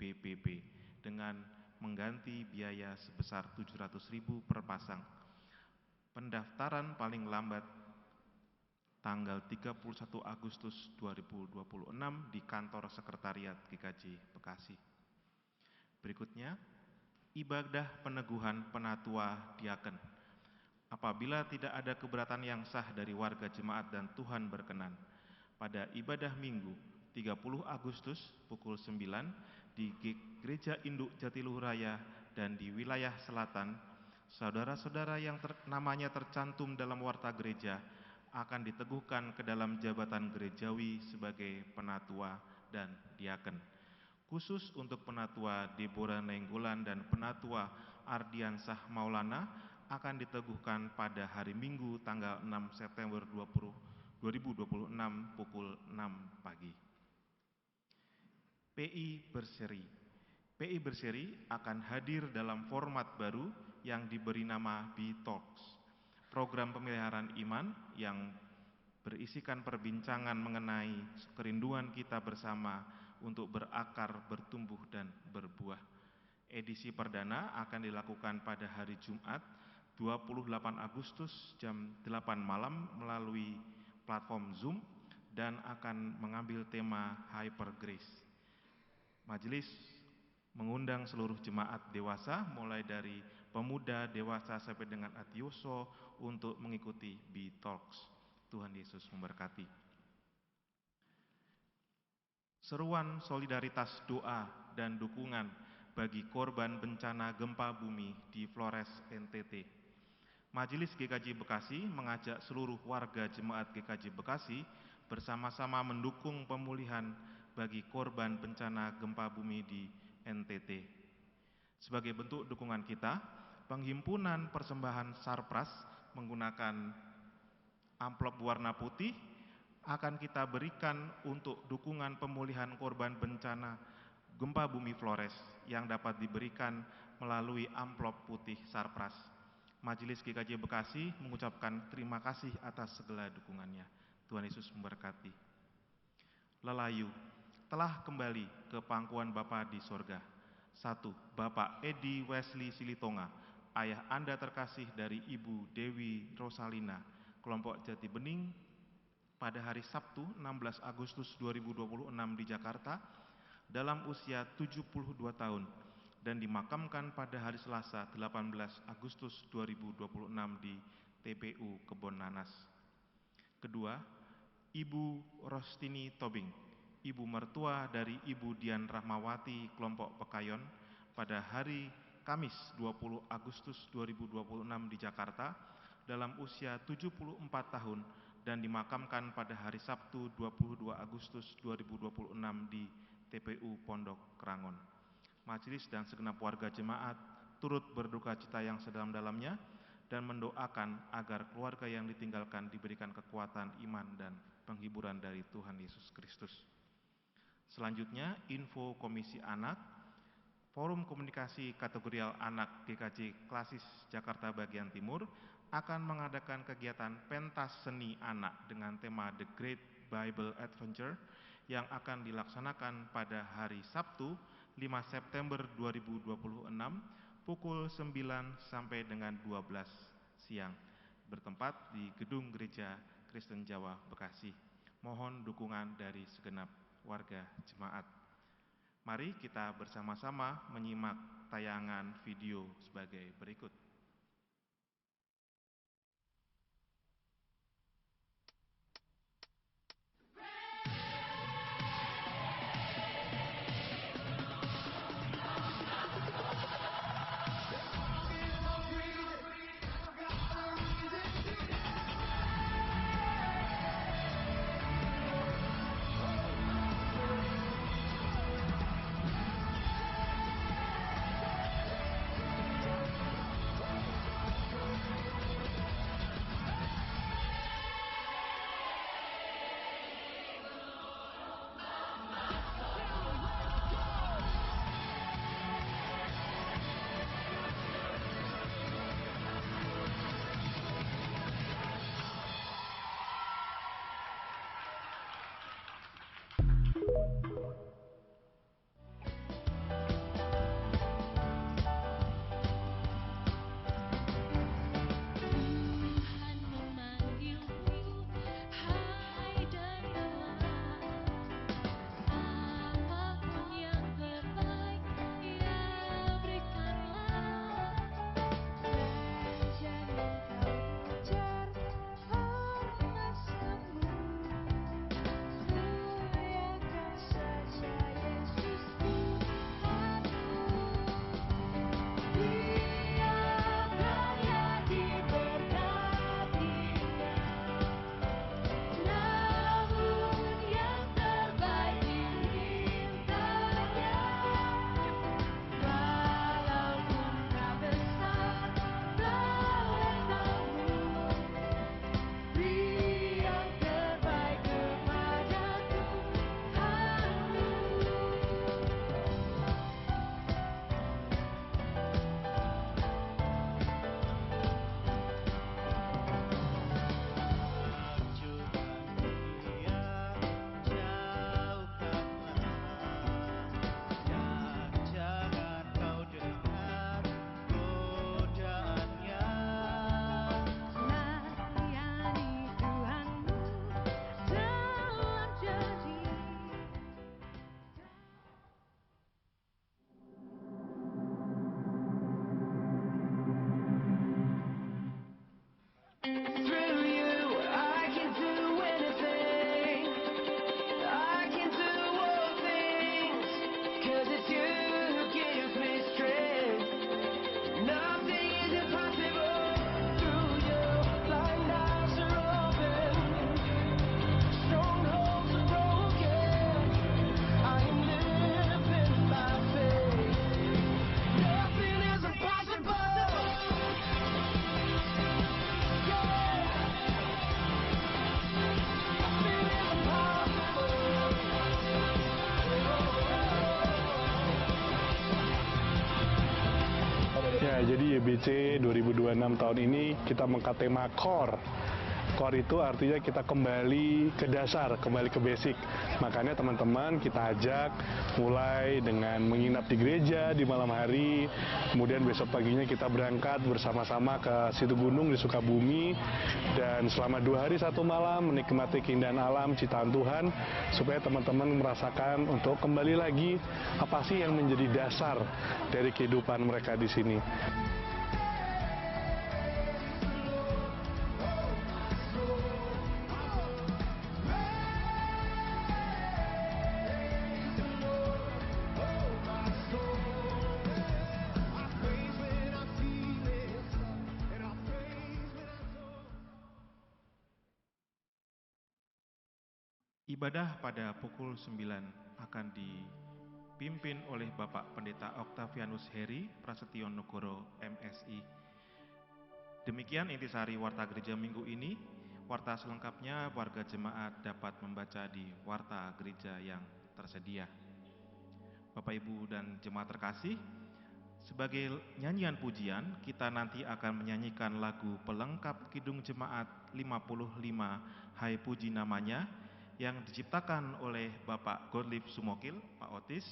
PPP dengan mengganti biaya sebesar 700.000 per pasang. Pendaftaran paling lambat tanggal 31 Agustus 2026 di kantor sekretariat GKJ Bekasi. Berikutnya, ibadah peneguhan penatua diaken. Apabila tidak ada keberatan yang sah dari warga jemaat dan Tuhan berkenan, pada ibadah Minggu 30 Agustus pukul 9 di Gereja Induk Jatiluhur Raya dan di wilayah selatan, saudara-saudara yang namanya tercantum dalam warta gereja akan diteguhkan ke dalam jabatan gerejawi sebagai penatua dan diaken. Khusus untuk penatua Deborah Nainggolan dan penatua Ardiansah Maulana akan diteguhkan pada hari Minggu tanggal 6 September 2026 pukul 6 pagi. PI Berseri. PI Berseri akan hadir dalam format baru yang diberi nama B-Talks, program pemeliharaan iman yang berisikan perbincangan mengenai kerinduan kita bersama untuk berakar, bertumbuh, dan berbuah. Edisi perdana akan dilakukan pada hari Jumat 28 Agustus jam 8 malam melalui platform Zoom dan akan mengambil tema Hyper Grace. Majelis mengundang seluruh jemaat dewasa mulai dari pemuda, dewasa sampai dengan adioso untuk mengikuti B-Talks. Tuhan Yesus memberkati. Seruan solidaritas doa dan dukungan bagi korban bencana gempa bumi di Flores, NTT. Majelis GKJ Bekasi mengajak seluruh warga jemaat GKJ Bekasi bersama-sama mendukung pemulihan bagi korban bencana gempa bumi di NTT. Sebagai bentuk dukungan kita, penghimpunan persembahan sarpras menggunakan amplop warna putih akan kita berikan untuk dukungan pemulihan korban bencana gempa bumi Flores yang dapat diberikan melalui amplop putih sarpras. Majelis GKJ Bekasi mengucapkan terima kasih atas segala dukungannya. Tuhan Yesus memberkati. Lelayu telah kembali ke pangkuan Bapa di sorga. 1. Bapak Edi Wesley Silitonga, ayah Anda terkasih dari Ibu Dewi Rosalina, kelompok Jati Bening, pada hari Sabtu 16 Agustus 2026 di Jakarta dalam usia 72 tahun dan dimakamkan pada hari Selasa 18 Agustus 2026 di TPU Kebon Nanas. Kedua, Ibu Rostini Tobing, ibu mertua dari Ibu Dian Rahmawati kelompok Pekayon pada hari Kamis 20 Agustus 2026 di Jakarta dalam usia 74 tahun dan dimakamkan pada hari Sabtu 22 Agustus 2026 di TPU Pondok Kerangon. Majelis dan segenap warga jemaat turut berduka cita yang sedalam-dalamnya dan mendoakan agar keluarga yang ditinggalkan diberikan kekuatan iman dan penghiburan dari Tuhan Yesus Kristus. Selanjutnya, info Komisi Anak. Forum Komunikasi Kategorial Anak GKJ Klasis Jakarta Bagian Timur akan mengadakan kegiatan pentas seni anak dengan tema The Great Bible Adventure yang akan dilaksanakan pada hari Sabtu 5 September 2026 pukul 9 sampai dengan 12 siang bertempat di Gedung Gereja Kristen Jawa Bekasi. Mohon dukungan dari segenap warga jemaat. Mari kita bersama-sama menyimak tayangan video sebagai berikut. Ya, jadi YBC 2026 tahun ini kita mengangkat tema core. Core itu artinya kita kembali ke dasar, kembali ke basic. Makanya teman-teman kita ajak mulai dengan menginap di gereja di malam hari, kemudian besok paginya kita berangkat bersama-sama ke Situ Gunung di Sukabumi, dan selama 2 hari 1 malam menikmati keindahan alam ciptaan Tuhan, supaya teman-teman merasakan untuk kembali lagi apa sih yang menjadi dasar dari kehidupan mereka di sini. Ibadah pada pukul 9 akan dipimpin oleh Bapak Pendeta Octavianus Heri Prasetyo Nugoro MSI. Demikian intisari Warta Gereja minggu ini. Warta selengkapnya warga jemaat dapat membaca di Warta Gereja yang tersedia. Bapak, Ibu, dan jemaat terkasih, sebagai nyanyian pujian, kita nanti akan menyanyikan lagu pelengkap Kidung Jemaat 55, Hai Puji Namanya, yang diciptakan oleh Bapak Godlieb Sumokil, Pak Otis,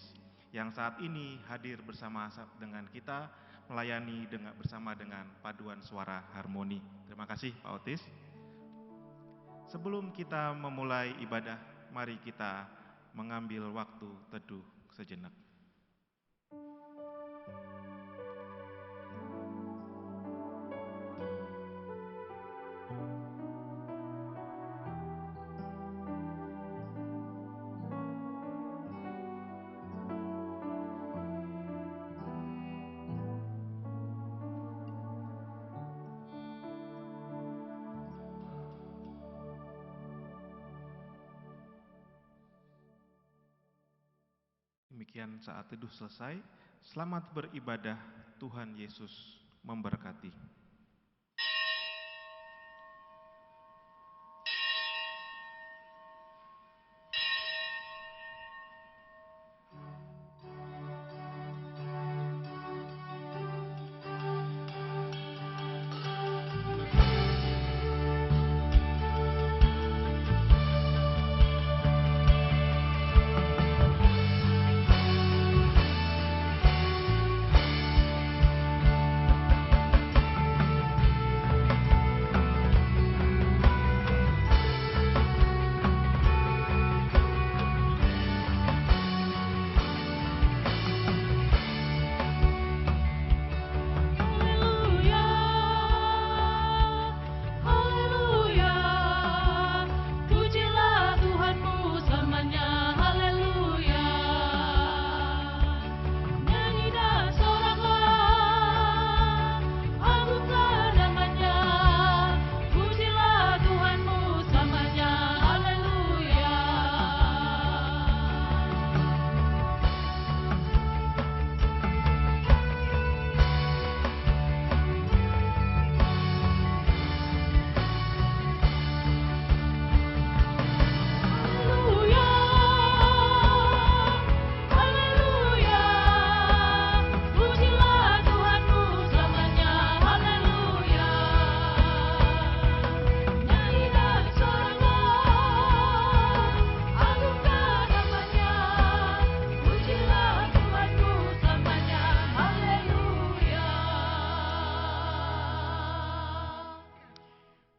yang saat ini hadir bersama dengan kita, melayani bersama dengan paduan suara harmoni. Terima kasih Pak Otis. Sebelum kita memulai ibadah, mari kita mengambil waktu teduh sejenak. Demikian saat teduh selesai. Selamat beribadah, Tuhan Yesus memberkati.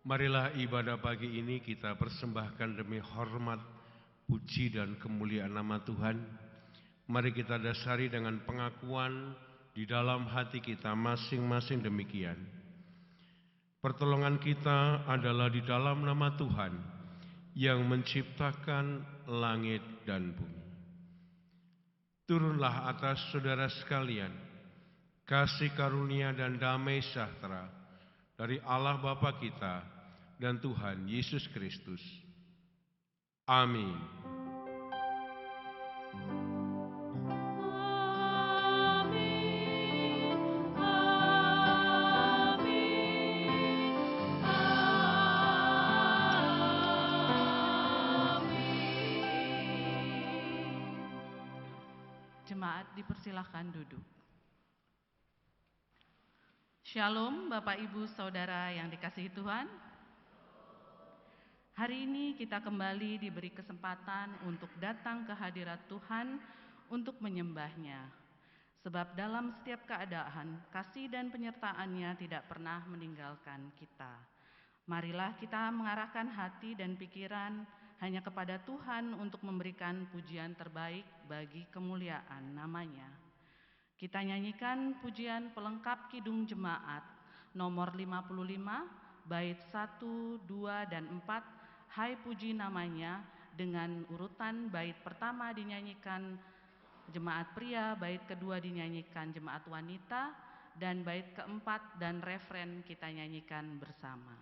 Marilah ibadah pagi ini kita persembahkan demi hormat, puji dan kemuliaan nama Tuhan. Mari kita dasari dengan pengakuan di dalam hati kita masing-masing demikian. Pertolongan kita adalah di dalam nama Tuhan yang menciptakan langit dan bumi. Turunlah atas saudara sekalian kasih karunia dan damai sejahtera dari Allah Bapa kita dan Tuhan Yesus Kristus. Amin. Jemaat dipersilahkan duduk. Shalom Bapak Ibu Saudara yang dikasihi Tuhan. Hari ini kita kembali diberi kesempatan untuk datang ke hadirat Tuhan untuk menyembah-Nya. Sebab dalam setiap keadaan, kasih dan penyertaan-Nya tidak pernah meninggalkan kita. Marilah kita mengarahkan hati dan pikiran hanya kepada Tuhan untuk memberikan pujian terbaik bagi kemuliaan nama-Nya. Kita nyanyikan pujian pelengkap Kidung Jemaat nomor 55, bait 1, 2, dan 4, Hai Puji Namanya, dengan urutan bait pertama dinyanyikan jemaat pria, bait kedua dinyanyikan jemaat wanita, dan bait keempat dan refren kita nyanyikan bersama.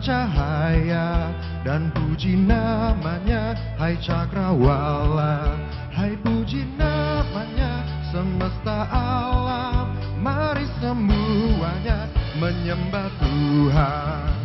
Cahaya dan puji namanya, hai cakrawala, hai puji namanya, semesta alam, mari semuanya menyembah Tuhan.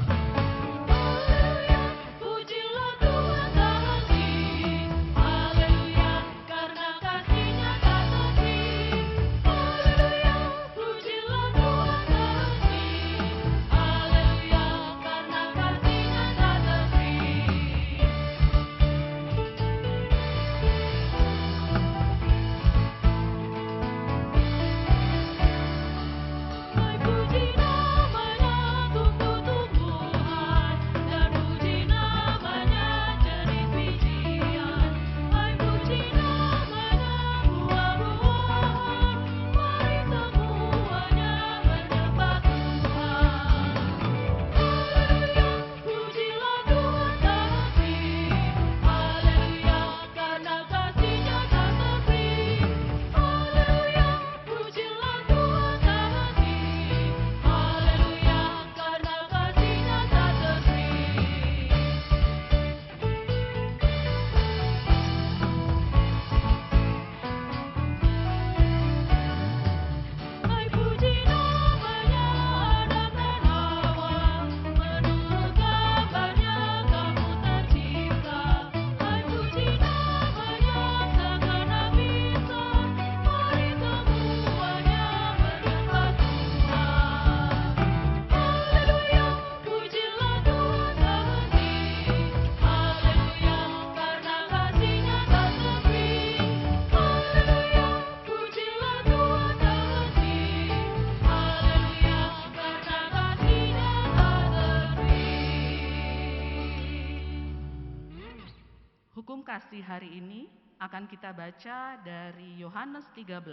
Hukum kasih hari ini akan kita baca dari Yohanes 13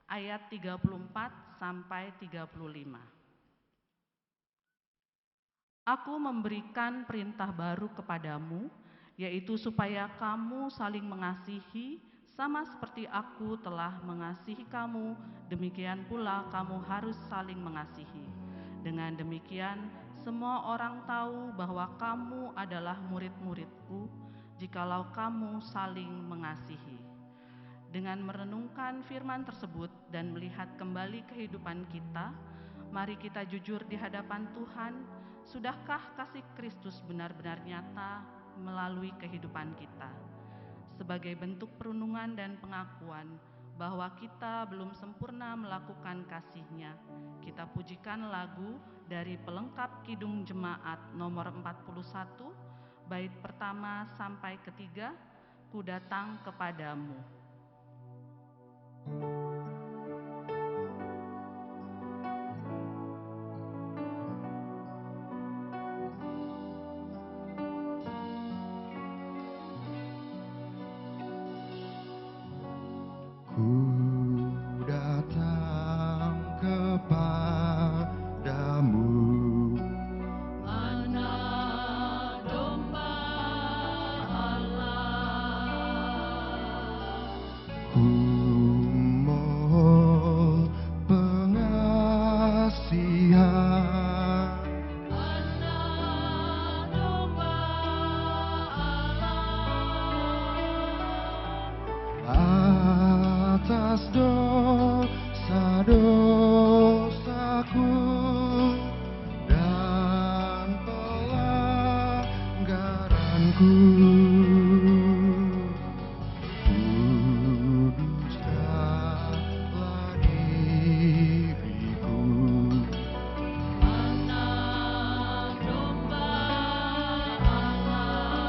ayat 34 sampai 35. Aku memberikan perintah baru kepadamu, yaitu supaya kamu saling mengasihi sama seperti aku telah mengasihi kamu, demikian pula kamu harus saling mengasihi. Dengan demikian, semua orang tahu bahwa kamu adalah murid-muridku, jikalau kamu saling mengasihi. Dengan merenungkan firman tersebut dan melihat kembali kehidupan kita, mari kita jujur di hadapan Tuhan. Sudahkah kasih Kristus benar-benar nyata melalui kehidupan kita? Sebagai bentuk perundungan dan pengakuan bahwa kita belum sempurna melakukan kasih-Nya, kita pujikan lagu dari pelengkap Kidung Jemaat nomor 41, bait pertama sampai ketiga, Ku datang kepadamu. Ku diriku, kuduskanlah diriku. Anak domba Allah.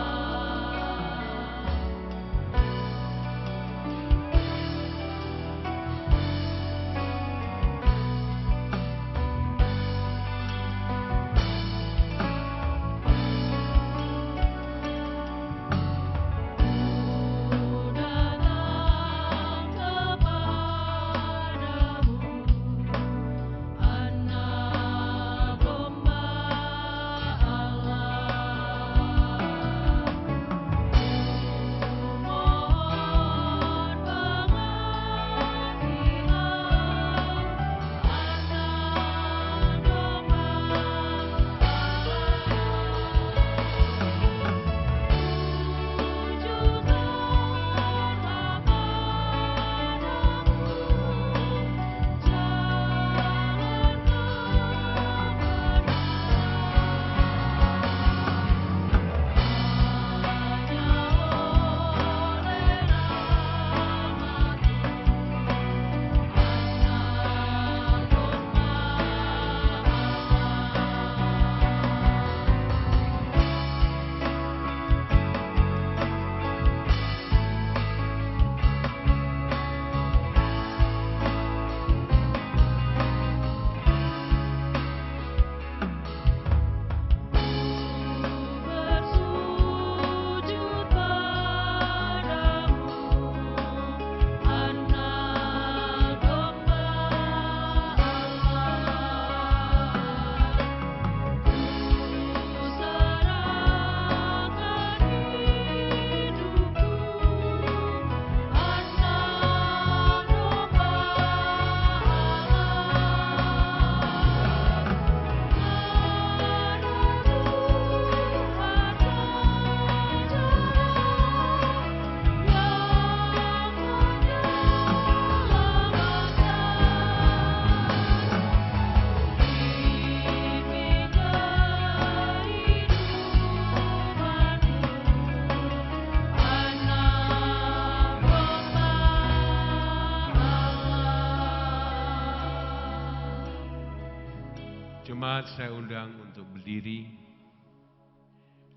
Jemaat saya undang untuk berdiri.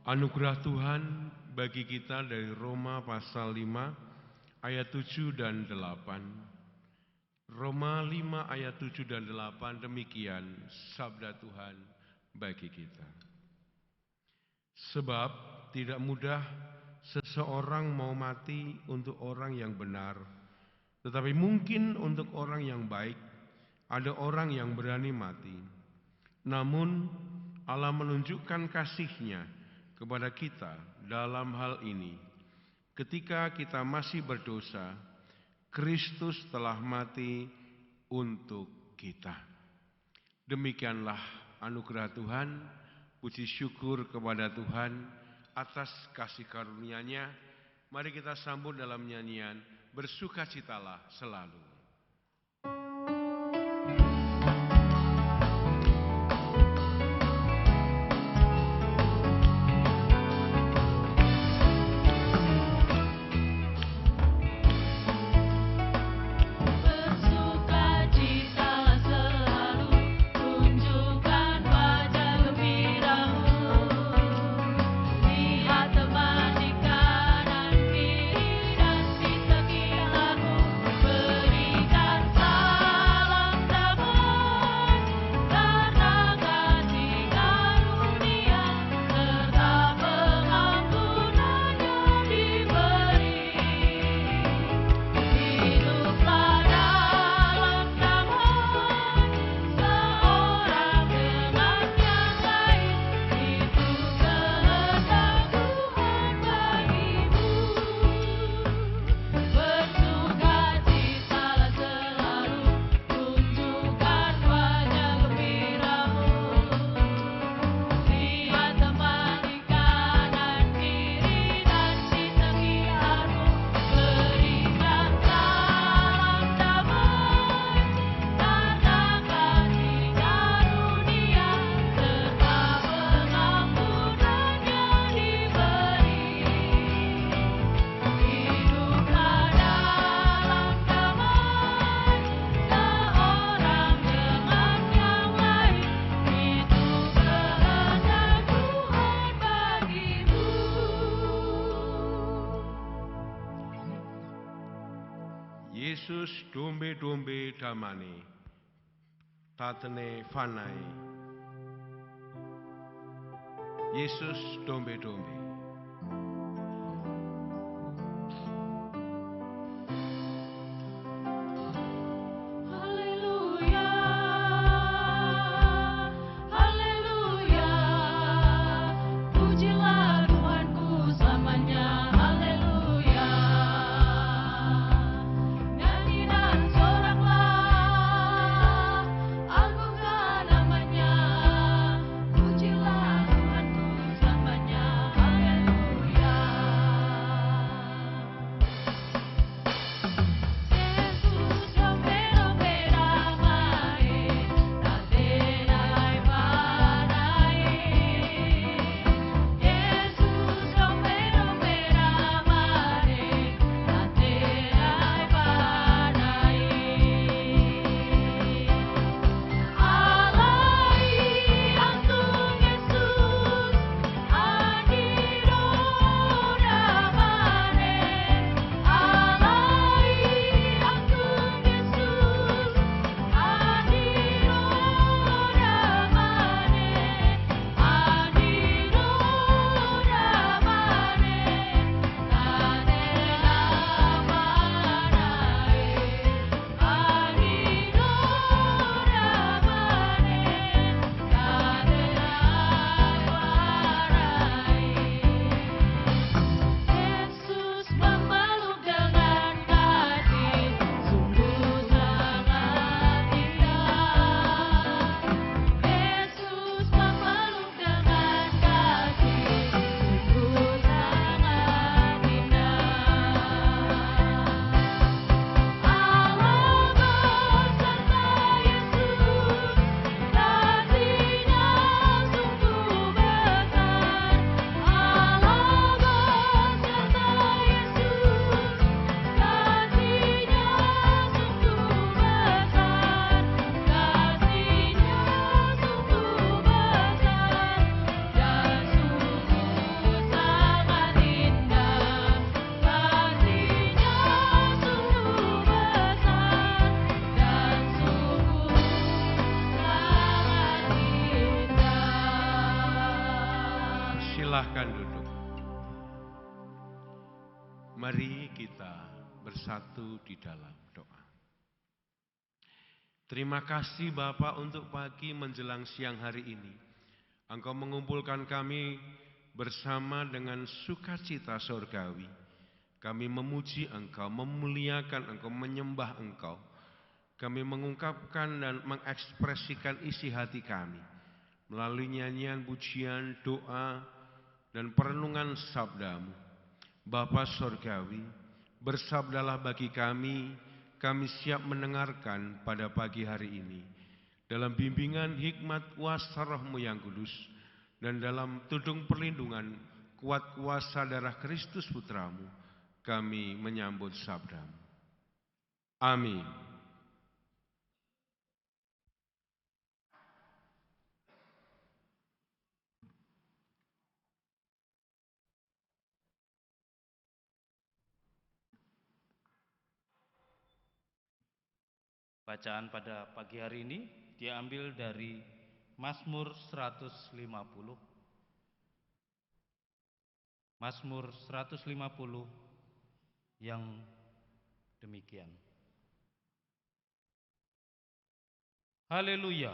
Anugerah Tuhan bagi kita dari Roma pasal 5 ayat 7 dan 8. Roma 5 ayat 7 dan 8, demikian sabda Tuhan bagi kita. Sebab tidak mudah seseorang mau mati untuk orang yang benar, tetapi mungkin untuk orang yang baik ada orang yang berani mati. Namun Allah menunjukkan kasih-Nya kepada kita dalam hal ini. Ketika kita masih berdosa, Kristus telah mati untuk kita. Demikianlah anugerah Tuhan. Puji syukur kepada Tuhan atas kasih karunia-Nya. Mari kita sambut dalam nyanyian Bersukacitalah Selalu. Beri Yesus dombe-dombe damane, tatene fanai. Yesus dombe-dombe. Haleluya, haleluya, pujilah Tuhanku selamanya, haleluya. Nyanyi dan soraklah, agungkan namanya, pujilah Tuhanku selamanya, haleluya. Yesus dombe-dombe damai, tatenai padai. Yesus dombe-dombe damai, tatenai padai. Alai antung Yesus, adiro damai. Alai antung Yesus, adiro damai. Adiro Yesus memeluk dengan kasih, sungguh sangat indah. Yesus memeluk dengan kasih, sungguh sangat indah. Allah beserta Yesus, kasih-Nya sungguh besar. Allah beserta Yesus, kasih-Nya sungguh besar. Kasih-Nya sungguh besar dan sungguh sangat indah. Kasih-Nya sungguh besar dan sungguh sangat indah. Silahkan duduk. Mari kita bersatu di dalam doa. Terima kasih Bapa untuk pagi menjelang siang hari ini. Engkau mengumpulkan kami bersama dengan sukacita surgawi. Kami memuji Engkau, memuliakan Engkau, menyembah Engkau. Kami mengungkapkan dan mengekspresikan isi hati kami melalui nyanyian, pujian, doa, dan perenungan sabda-Mu. Bapa Surgawi, bersabdalah bagi kami siap mendengarkan pada pagi hari ini. Dalam bimbingan hikmat kuasa Roh-Mu yang kudus, dan dalam tudung perlindungan kuat kuasa darah Kristus Putra-Mu, kami menyambut sabda-Mu. Amin. Bacaan pada pagi hari ini diambil dari Mazmur 150. Mazmur 150 yang demikian. Haleluya.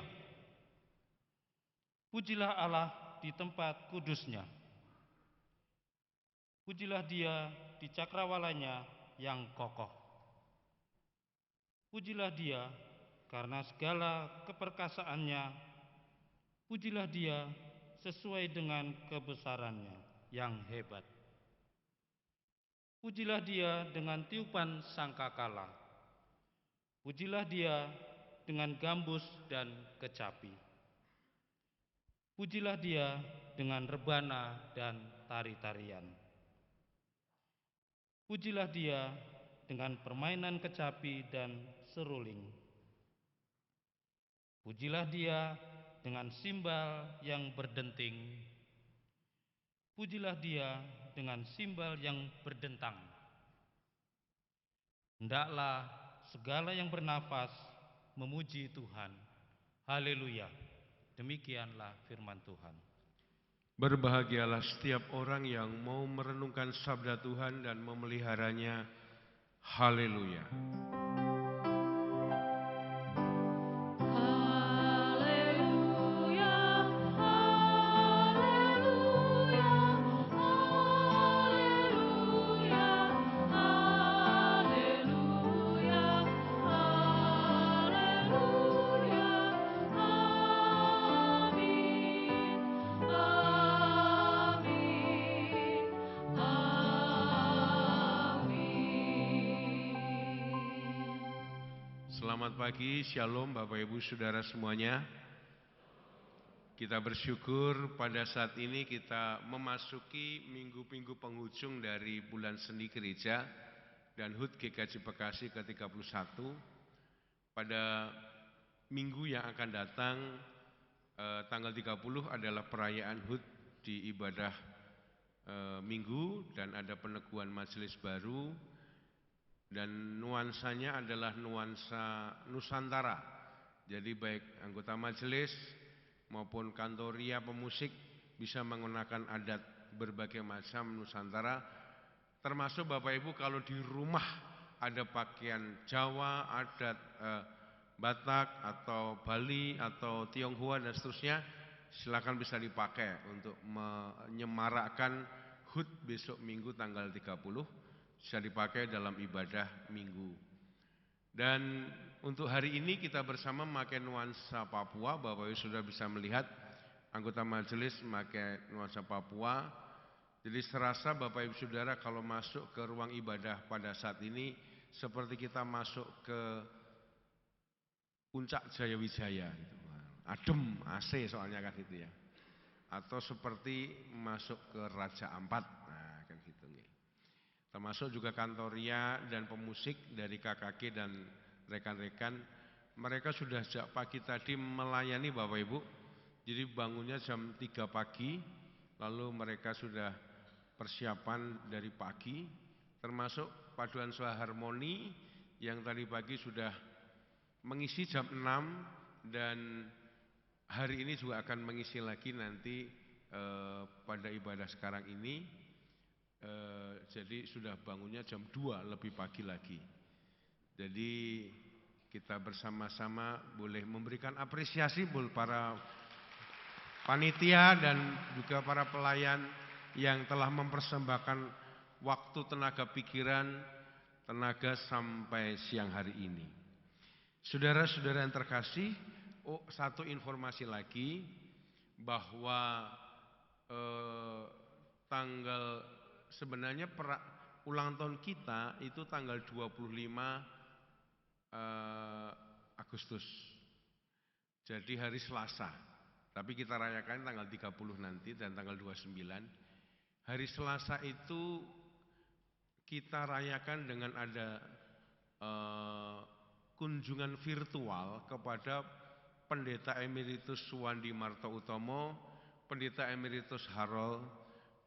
Pujilah Allah di tempat kudusnya. Pujilah Dia di cakrawalanya yang kokoh. Pujilah Dia karena segala keperkasaannya. Pujilah Dia sesuai dengan kebesarannya yang hebat. Pujilah Dia dengan tiupan sangkakala. Pujilah Dia dengan gambus dan kecapi. Pujilah Dia dengan rebana dan tari-tarian. Pujilah Dia dengan permainan kecapi dan seruling. Pujilah Dia dengan simbal yang berdenting. Pujilah Dia dengan simbal yang berdentang. Hendaklah segala yang bernafas memuji Tuhan. Haleluya. Demikianlah firman Tuhan. Berbahagialah setiap orang yang mau merenungkan sabda Tuhan dan memeliharanya. Haleluya. Haleluya, haleluya, haleluya, haleluya, haleluya, amin, amin, amin. Selamat pagi, Shalom Bapak Ibu Saudara semuanya. Kita bersyukur pada saat ini kita memasuki minggu-minggu penghujung dari bulan seni gereja dan HUT GKJ Bekasi ke-31. Pada minggu yang akan datang, tanggal 30 adalah perayaan HUT di ibadah minggu dan ada peneguhan majelis baru. Dan nuansanya adalah nuansa Nusantara. Jadi baik anggota majelis maupun kantoria pemusik bisa menggunakan adat berbagai macam Nusantara. Termasuk Bapak Ibu kalau di rumah ada pakaian Jawa, adat Batak atau Bali atau Tionghoa dan seterusnya, silakan bisa dipakai untuk menyemarakkan HUT besok minggu tanggal 30. Bisa dipakai dalam ibadah minggu. Dan untuk hari ini kita bersama memakai nuansa Papua. Bapak Ibu sudah bisa melihat anggota majelis memakai nuansa Papua. Jadi serasa Bapak Ibu Saudara kalau masuk ke ruang ibadah pada saat ini seperti kita masuk ke Puncak Jayawijaya gitu. Adem, AC soalnya kan gitu ya. Atau seperti masuk ke Raja Ampat. Nah, kan gitu nih. Termasuk juga kantoria dan pemusik dari KKG dan rekan-rekan. Mereka sudah sejak pagi tadi melayani Bapak Ibu. Jadi bangunnya jam 3 pagi, lalu mereka sudah persiapan dari pagi. Termasuk paduan suara harmoni yang tadi pagi sudah mengisi jam 6 dan hari ini juga akan mengisi lagi nanti pada ibadah sekarang ini. Jadi sudah bangunnya jam 2 lebih pagi lagi. Jadi kita bersama-sama boleh memberikan apresiasi buat para panitia dan juga para pelayan yang telah mempersembahkan waktu, tenaga pikiran, tenaga sampai siang hari ini. Saudara-saudara yang terkasih, satu informasi lagi bahwa sebenarnya ulang tahun kita itu tanggal 25 Agustus. Jadi hari Selasa. Tapi kita rayakan tanggal 30 nanti dan tanggal 29. Hari Selasa itu kita rayakan dengan ada kunjungan virtual kepada Pendeta Emeritus Suwandi Marto Utomo, Pendeta Emeritus Harold,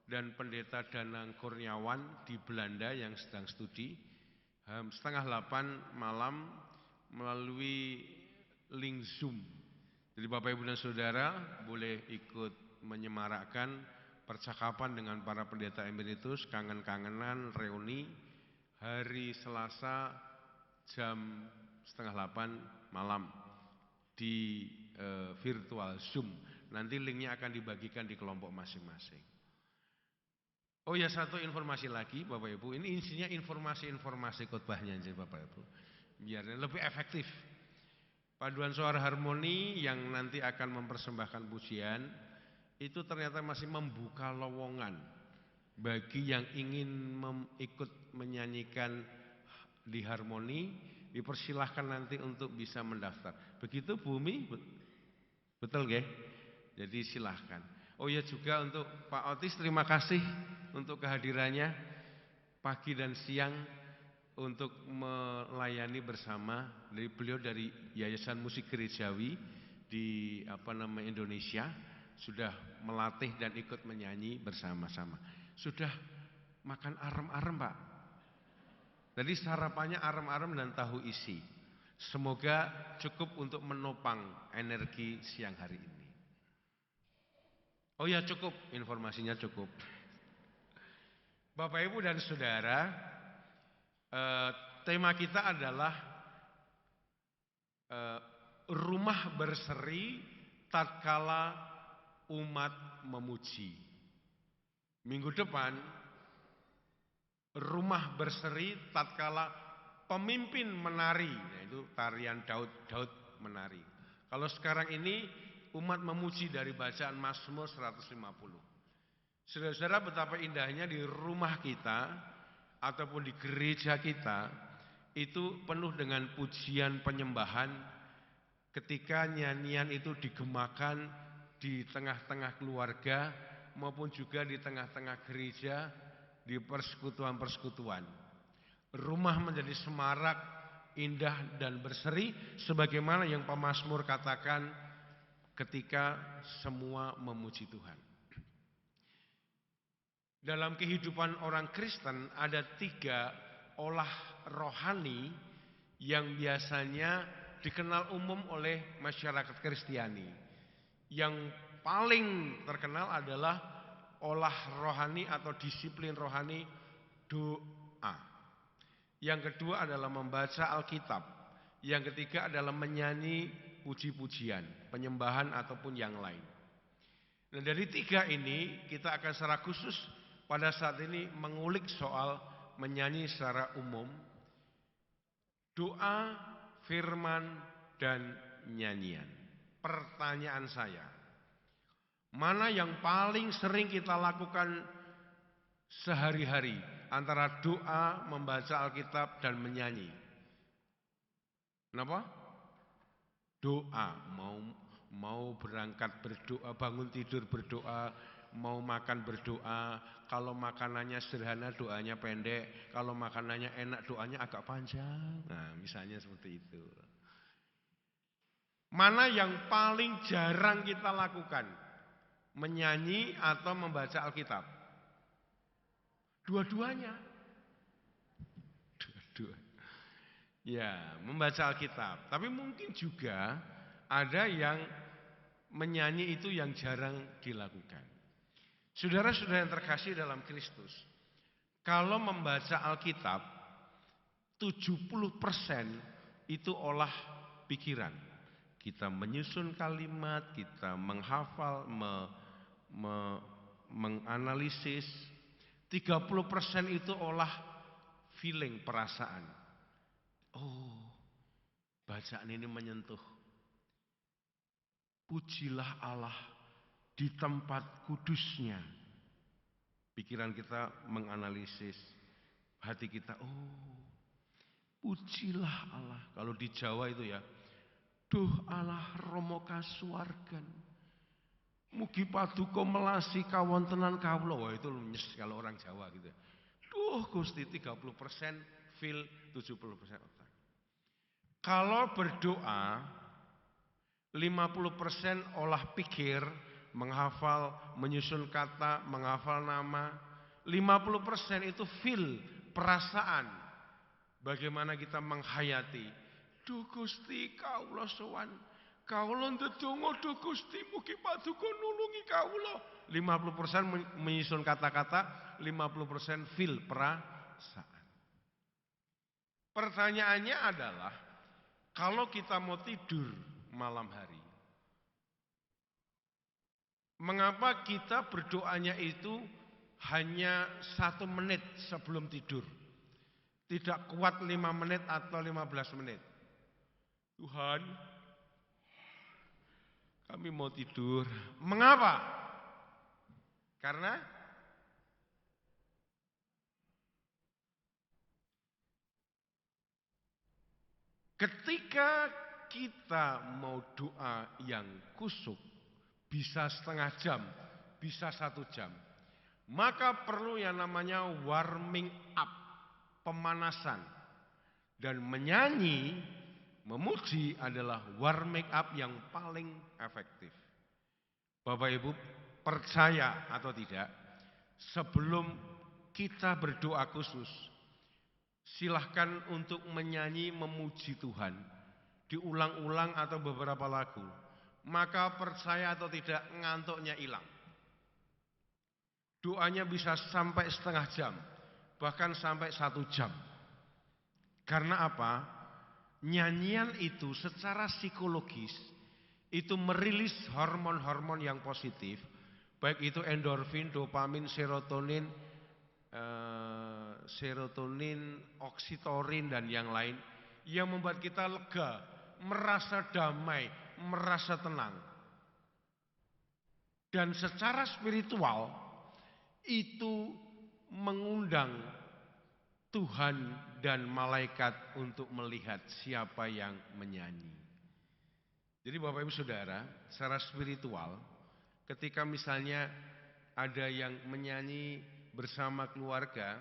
dan Pendeta Danang Kurniawan di Belanda yang sedang studi. 7:30 malam melalui link Zoom. Jadi Bapak Ibu dan Saudara boleh ikut menyemarakkan percakapan dengan para pendeta emeritus, kangen-kangenan, reuni hari Selasa jam 7:30 malam di virtual Zoom. Nanti linknya akan dibagikan di kelompok masing-masing. Oh ya, satu informasi lagi Bapak Ibu, ini isinya informasi-informasi khotbahnya aja Bapak Ibu, biar lebih efektif. Paduan suara harmoni yang nanti akan mempersembahkan pujian itu ternyata masih membuka lowongan bagi yang ingin ikut menyanyikan di harmoni, dipersilahkan nanti untuk bisa mendaftar. Begitu Bumi? Betul nggih? Jadi silahkan. Oh ya, juga untuk Pak Otis, terima kasih untuk kehadirannya pagi dan siang untuk melayani bersama. Dari beliau dari Yayasan Musik Gerejawi di Indonesia sudah melatih dan ikut menyanyi bersama-sama. Sudah makan arem-arem Pak? Jadi sarapannya arem-arem dan tahu isi. Semoga cukup untuk menopang energi siang hari ini. Oh ya, cukup, informasinya cukup. Bapak Ibu dan Saudara, tema kita adalah rumah berseri tatkala umat memuji. Minggu depan, rumah berseri tatkala pemimpin menari, yaitu tarian Daud menari. Kalau sekarang ini umat memuji dari bacaan Mazmur 150. Saudara-saudara, betapa indahnya di rumah kita ataupun di gereja kita itu penuh dengan pujian penyembahan ketika nyanyian itu digemakan di tengah-tengah keluarga maupun juga di tengah-tengah gereja, di persekutuan-persekutuan. Rumah menjadi semarak, indah dan berseri sebagaimana yang pemazmur katakan ketika semua memuji Tuhan. Dalam kehidupan orang Kristen ada 3 olah rohani yang biasanya dikenal umum oleh masyarakat Kristiani. Yang paling terkenal adalah olah rohani atau disiplin rohani doa. Yang kedua adalah membaca Alkitab. Yang ketiga adalah menyanyi puji-pujian, penyembahan ataupun yang lain. Nah, dari 3 ini kita akan secara khusus pada saat ini mengulik soal menyanyi secara umum, doa, firman, dan nyanyian. Pertanyaan saya, mana yang paling sering kita lakukan sehari-hari antara doa, membaca Alkitab, dan menyanyi? Kenapa? Doa, mau berangkat berdoa, bangun tidur berdoa, mau makan berdoa. Kalau makanannya sederhana doanya pendek, kalau makanannya enak doanya agak panjang. Nah, misalnya seperti itu. Mana yang paling jarang kita lakukan? Menyanyi atau membaca Alkitab? Dua-duanya. Ya, membaca Alkitab. Tapi mungkin juga ada yang menyanyi itu yang jarang dilakukan. Saudara-saudara yang terkasih dalam Kristus, kalau membaca Alkitab 70% itu olah pikiran. Kita menyusun kalimat, kita menghafal, menganalisis. 30% itu olah feeling, perasaan. Oh, bacaan ini menyentuh. Pujilah Allah di tempat kudusnya. Pikiran kita menganalisis, hati kita, oh, pujilah Allah. Kalau di Jawa itu ya, duh Allah Romo kasuwargan, mugi paduka melasi kawontenan kawula. Wah, itu nyes kalau orang Jawa gitu. Duh Gusti, 30% feel, 70% otak. Kalau berdoa 50% olah pikir, menghafal, menyusun kata, menghafal nama. 50% itu feel, perasaan. Bagaimana kita menghayati. Duh Gusti, kawula sowan, kawula ndedonga duh Gusti, mugi paduka nulungi kawula. 50% menyusun kata-kata, 50% feel, perasaan. Pertanyaannya adalah, kalau kita mau tidur malam hari, mengapa kita berdoanya itu hanya 1 menit sebelum tidur? Tidak kuat 5 menit atau 15 menit. Tuhan, kami mau tidur. Mengapa? Karena ketika kita mau doa yang khusyuk, bisa setengah jam, bisa 1 jam, maka perlu yang namanya warming up, pemanasan. Dan menyanyi, memuji adalah warming up yang paling efektif. Bapak Ibu, percaya atau tidak, sebelum kita berdoa khusus, silahkan untuk menyanyi memuji Tuhan, diulang-ulang atau beberapa lagu, maka percaya atau tidak ngantuknya hilang. Doanya bisa sampai setengah jam, bahkan sampai 1 jam. Karena apa? Nyanyian itu secara psikologis itu merilis hormon-hormon yang positif, baik itu endorfin, dopamin, serotonin, oksitorin dan yang lain, yang membuat kita lega, merasa damai, merasa tenang. Dan secara spiritual itu mengundang Tuhan dan malaikat untuk melihat siapa yang menyanyi. Jadi Bapak Ibu Saudara, secara spiritual, ketika misalnya ada yang menyanyi bersama keluarga,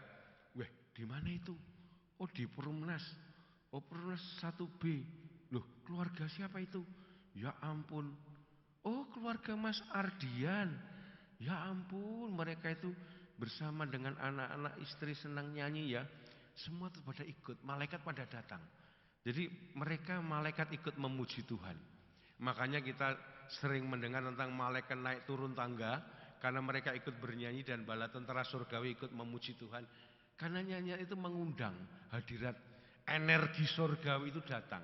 wah di mana itu? Oh di Perumnas, oh Perumnas 1B. Loh keluarga siapa itu? Ya ampun, oh keluarga Mas Ardian. Ya ampun, mereka itu bersama dengan anak-anak istri senang nyanyi ya. Semua pada ikut, malaikat pada datang. Jadi mereka malaikat ikut memuji Tuhan. Makanya kita sering mendengar tentang malaikat naik turun tangga, karena mereka ikut bernyanyi dan bala tentara surgawi ikut memuji Tuhan. Karena nyanyian itu mengundang hadirat energi surgawi itu datang.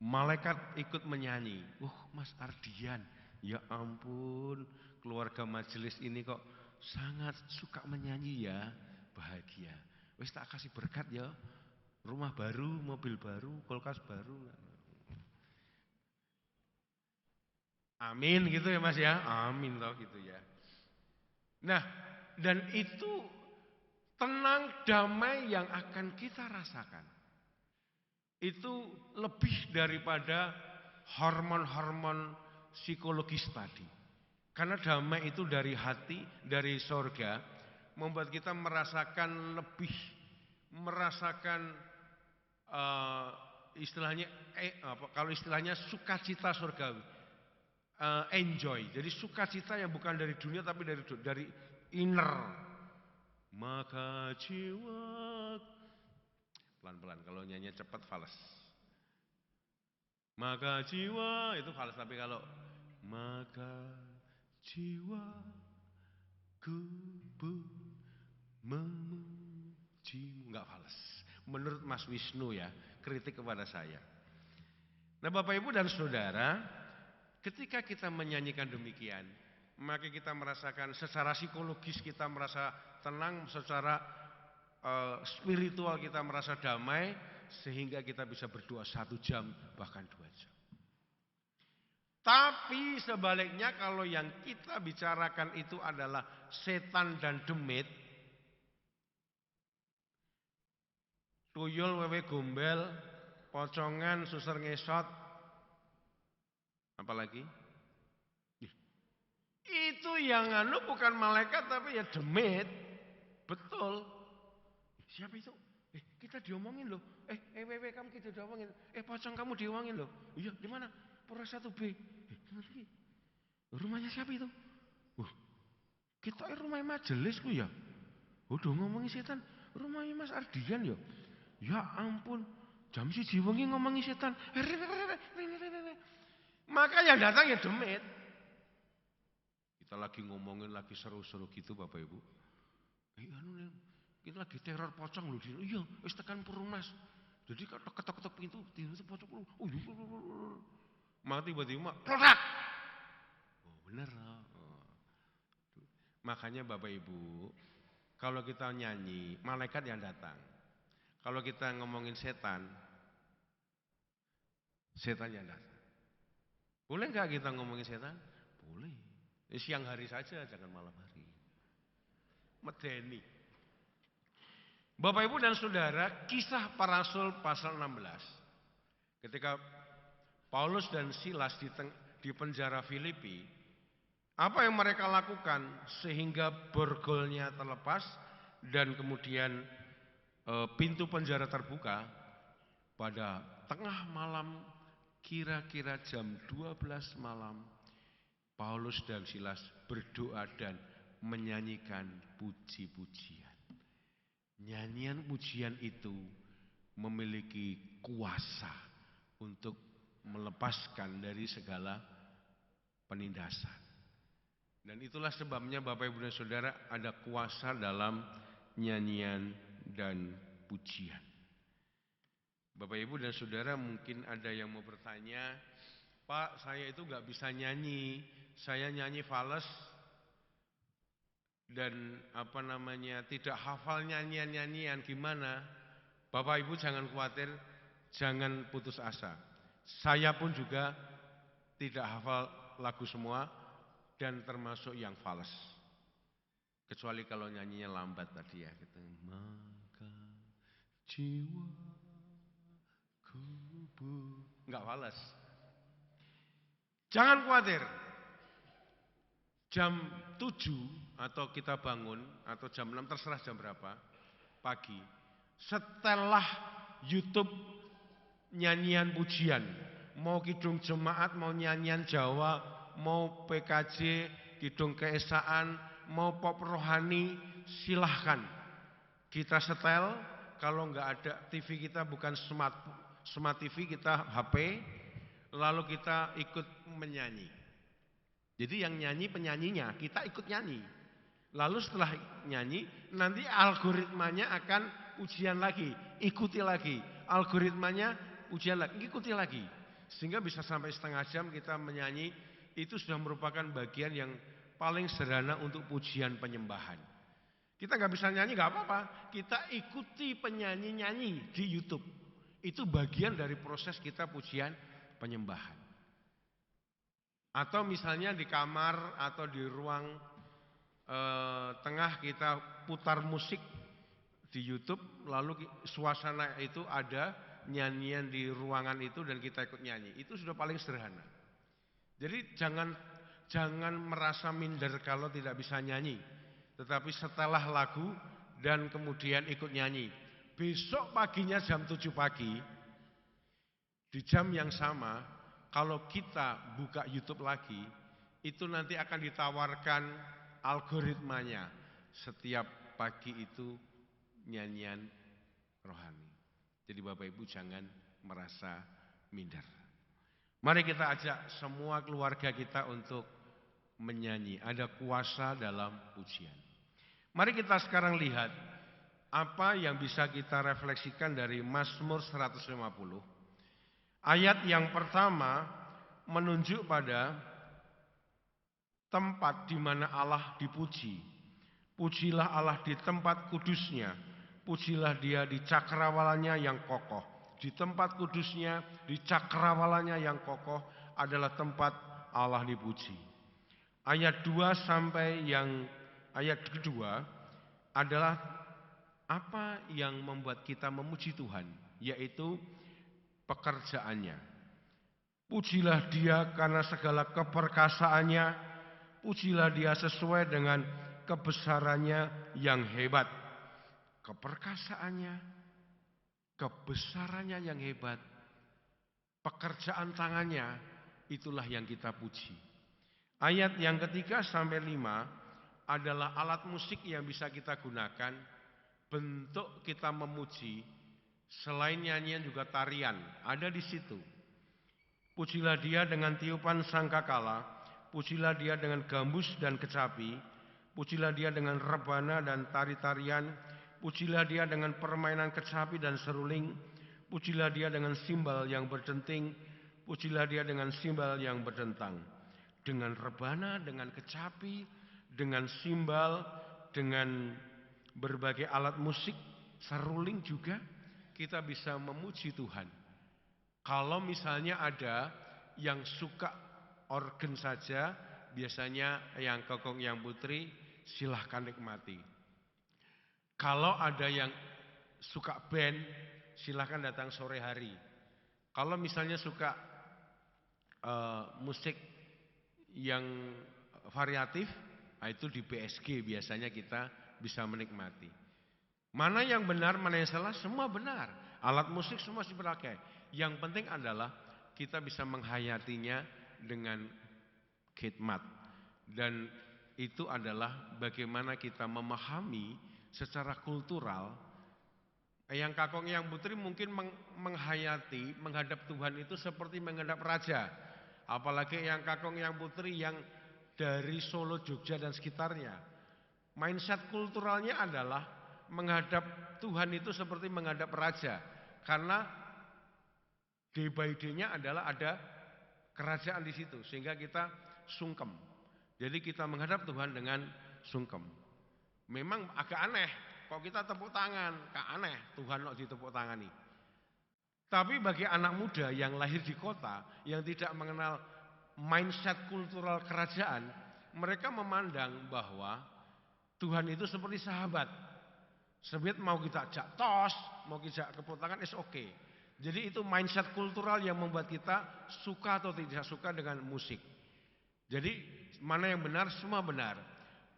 Malaikat ikut menyanyi. Mas Ardian, ya ampun, keluarga majelis ini kok sangat suka menyanyi ya, bahagia. Wis tak kasih berkat ya, rumah baru, mobil baru, kulkas baru. Amin gitu ya Mas ya, amin toh gitu ya. Nah, dan itu tenang damai yang akan kita rasakan. Itu lebih daripada hormon-hormon psikologis tadi. Karena damai itu dari hati, dari sorga, membuat kita merasakan lebih, merasakan istilahnya, kalau istilahnya sukacita surgawi, enjoy. Jadi sukacita yang bukan dari dunia tapi dari inner. Maka jiwa, pelan-pelan, kalau nyanyi cepat fals. Maka jiwa itu fals, tapi kalau maka jiwaku memujimu, enggak fals. Menurut Mas Wisnu ya, kritik kepada saya. Nah Bapak Ibu dan Saudara, ketika kita menyanyikan demikian, maka kita merasakan secara psikologis kita merasa tenang, secara spiritual kita merasa damai, sehingga kita bisa berdoa 1 jam bahkan 2 jam. Tapi sebaliknya kalau yang kita bicarakan itu adalah setan dan demit, tuyul wewe gombel, pocongan suser ngesot, apalagi? Itu yang bukan malaikat tapi ya demit. Betul. Siapa itu? Kita diomongin loh. Wewe kamu kita diomongin. Pocong kamu diomongin loh. Iya, di mana? Polres 1B. Rumahnya siapa itu? Kita rumah majelisku ya. Udah ngomongin setan. Rumahnya Mas Ardian ya. Ya ampun. Jam 1 wengi ngomongin setan. Maka yang datang ya demit. Kita lagi ngomongin lagi seru-seru gitu Bapak Ibu. Kita lagi teror pocong loh. Iya, wis tekan Perumnas. Jadi ketok-ketok pintu, pocong. Maka tiba-tiba produk. Bener. Makanya Bapak Ibu, kalau kita nyanyi, malaikat yang datang. Kalau kita ngomongin setan yang datang. Boleh nggak kita ngomongin setan? Boleh. Siang hari saja, jangan malam hari. Medeni. Bapak Ibu dan Saudara, kisah para rasul pasal 16. Ketika Paulus dan Silas di penjara Filipi, apa yang mereka lakukan sehingga borgolnya terlepas dan kemudian pintu penjara terbuka pada tengah malam, kira-kira jam 12 malam, Paulus dan Silas berdoa dan menyanyikan puji-pujian. Nyanyian pujian itu memiliki kuasa untuk melepaskan dari segala penindasan. Dan itulah sebabnya Bapak Ibu dan Saudara ada kuasa dalam nyanyian dan pujian. Bapak Ibu dan Saudara mungkin ada yang mau bertanya, Pak, saya itu gak bisa nyanyi, saya nyanyi fales dan tidak hafal nyanyian-nyanyian, gimana? Bapak Ibu jangan khawatir, jangan putus asa. Saya pun juga tidak hafal lagu semua dan termasuk yang fales. Kecuali kalau nyanyinya lambat tadi ya, gitu. Maka jiwaku enggak fales. Jangan khawatir. Jam 7 atau kita bangun atau jam 6 terserah jam berapa pagi. Setelah YouTube nyanyian pujian, mau kidung jemaat, mau nyanyian Jawa, mau PKJ, kidung keesaan, mau pop rohani, silahkan. Kita setel, kalau nggak ada TV kita bukan smart TV, kita HP, lalu kita ikut menyanyi. Jadi yang nyanyi penyanyinya, kita ikut nyanyi. Lalu setelah nyanyi, nanti algoritmanya akan ujian lagi, ikuti lagi. Algoritmanya ujian lagi, ikuti lagi. Sehingga bisa sampai setengah jam kita menyanyi, itu sudah merupakan bagian yang paling sederhana untuk pujian penyembahan. Kita nggak bisa nyanyi, nggak apa-apa. Kita ikuti penyanyi-nyanyi di YouTube. Itu bagian dari proses kita pujian penyembahan. Atau misalnya di kamar atau di ruang tengah kita putar musik di YouTube, lalu suasana itu ada nyanyian di ruangan itu dan kita ikut nyanyi. Itu sudah paling sederhana. Jadi jangan merasa minder kalau tidak bisa nyanyi. Tetapi setelah lagu dan kemudian ikut nyanyi. Besok paginya jam 7 pagi, di jam yang sama, kalau kita buka YouTube lagi, itu nanti akan ditawarkan algoritmanya. Setiap pagi itu nyanyian rohani. Jadi Bapak Ibu jangan merasa minder. Mari kita ajak semua keluarga kita untuk menyanyi. Ada kuasa dalam pujian. Mari kita sekarang lihat apa yang bisa kita refleksikan dari Mazmur 150. Ayat yang pertama menunjuk pada tempat di mana Allah dipuji. Pujilah Allah di tempat kudusnya. Pujilah Dia di cakrawalanya yang kokoh. Di tempat kudusnya, di cakrawalanya yang kokoh adalah tempat Allah dipuji. Ayat 2 sampai yang ayat kedua adalah apa yang membuat kita memuji Tuhan, yaitu pekerjaannya. Pujilah Dia karena segala keperkasaannya. Pujilah Dia sesuai dengan kebesarannya yang hebat. Keperkasaannya, kebesarannya yang hebat, pekerjaan tangannya, itulah yang kita puji. Ayat yang ketiga sampai 5 adalah alat musik yang bisa kita gunakan. Bentuk kita memuji, selain nyanyian juga tarian, ada di situ. Pujilah Dia dengan tiupan sangkakala, pujilah Dia dengan gambus dan kecapi, pujilah Dia dengan rebana dan tari-tarian, pujilah Dia dengan permainan kecapi dan seruling, pujilah Dia dengan simbal yang berdenting, pujilah Dia dengan simbal yang berdentang. Dengan rebana, dengan kecapi, dengan simbal, dengan berbagai alat musik, seruling juga, kita bisa memuji Tuhan. Kalau misalnya ada yang suka organ saja, biasanya yang Kokong yang Putri, silahkan nikmati. Kalau ada yang suka band, silahkan datang sore hari. Kalau misalnya suka musik yang variatif, nah itu di PSG biasanya kita bisa menikmati. Mana yang benar, mana yang salah, semua benar. Alat musik semua dipakai. Yang penting adalah kita bisa menghayatinya dengan khidmat. Dan itu adalah bagaimana kita memahami secara kultural Eyang Kakung, Eyang Putri mungkin menghayati, menghadap Tuhan itu seperti menghadap raja. Apalagi Eyang Kakung, Eyang Putri yang dari Solo, Jogja dan sekitarnya. Mindset kulturalnya adalah menghadap Tuhan itu seperti menghadap raja. Karena day by day-nya adalah ada kerajaan di situ, sehingga kita sungkem. Jadi kita menghadap Tuhan dengan sungkem. Memang agak aneh, kok kita tepuk tangan, aneh Tuhan kok ditepuk tangani. Tapi bagi anak muda yang lahir di kota, yang tidak mengenal mindset kultural kerajaan, mereka memandang bahwa Tuhan itu seperti sahabat. Sebab mau kita ajak tos, mau kita tepuk tangan, is okay. Jadi itu mindset kultural yang membuat kita suka atau tidak suka dengan musik. Jadi mana yang benar, semua benar.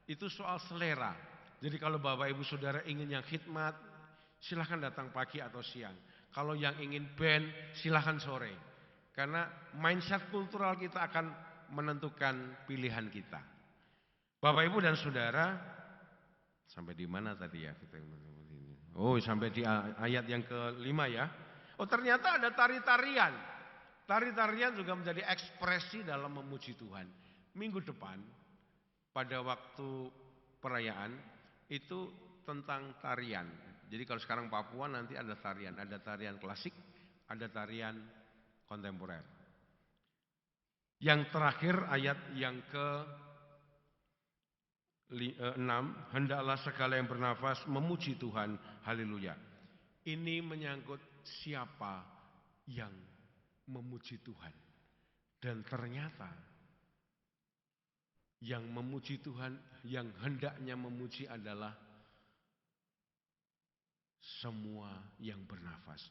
Itu soal selera. Jadi kalau Bapak Ibu Saudara ingin yang khidmat, silahkan datang pagi atau siang. Kalau yang ingin band, silahkan sore. Karena mindset kultural kita akan menentukan pilihan kita. Bapak Ibu dan Saudara, sampai di mana tadi ya? Oh, sampai di ayat yang ke-5 ya. Oh, ternyata ada tari-tarian. Tari-tarian juga menjadi ekspresi dalam memuji Tuhan. Minggu depan, pada waktu perayaan, itu tentang tarian. Jadi kalau sekarang Papua nanti ada tarian klasik, ada tarian kontemporer. Yang terakhir ayat yang ke-6, hendaklah segala yang bernafas memuji Tuhan, haleluya. Ini menyangkut siapa yang memuji Tuhan. Dan ternyata yang memuji Tuhan, yang hendaknya memuji adalah semua yang bernafas.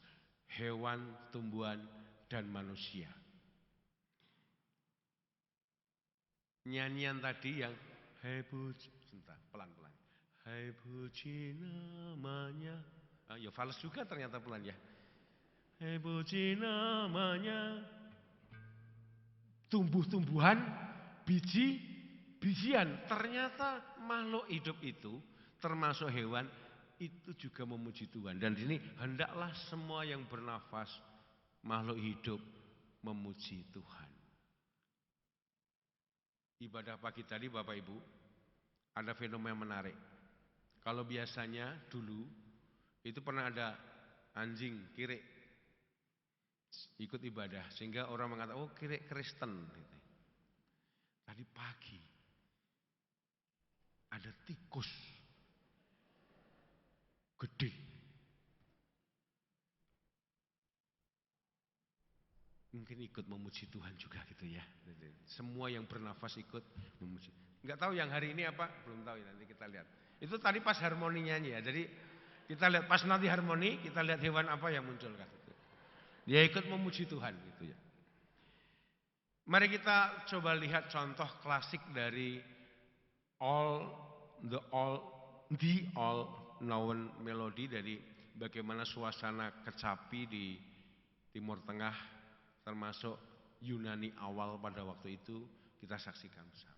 Hewan, tumbuhan, dan manusia. Nyanyian tadi yang hai puji, sebentar, pelan-pelan. Hai puji namanya. Ya fals juga ternyata pelan ya. Hai puji namanya. Tumbuh-tumbuhan, bijian. Ternyata makhluk hidup itu termasuk hewan itu juga memuji Tuhan. Dan di sini hendaklah semua yang bernafas makhluk hidup memuji Tuhan. Ibadah pagi tadi Bapak Ibu ada fenomena menarik. Kalau biasanya dulu itu pernah ada anjing kirik ikut ibadah sehingga orang mengatakan oh kirik Kristen. Tadi pagi ada tikus gede. Mungkin ikut memuji Tuhan juga gitu ya. Semua yang bernafas ikut memuji. Enggak tahu yang hari ini apa, belum tahu ya, nanti kita lihat. Itu tadi pas harmoni nyanyi ya. Jadi kita lihat pas nanti harmoni, kita lihat hewan apa yang muncul kan. Dia ikut memuji Tuhan gitu ya. Mari kita coba lihat contoh klasik dari the all known melody dari bagaimana suasana kecapi di Timur Tengah termasuk Yunani awal pada waktu itu, kita saksikan bersama.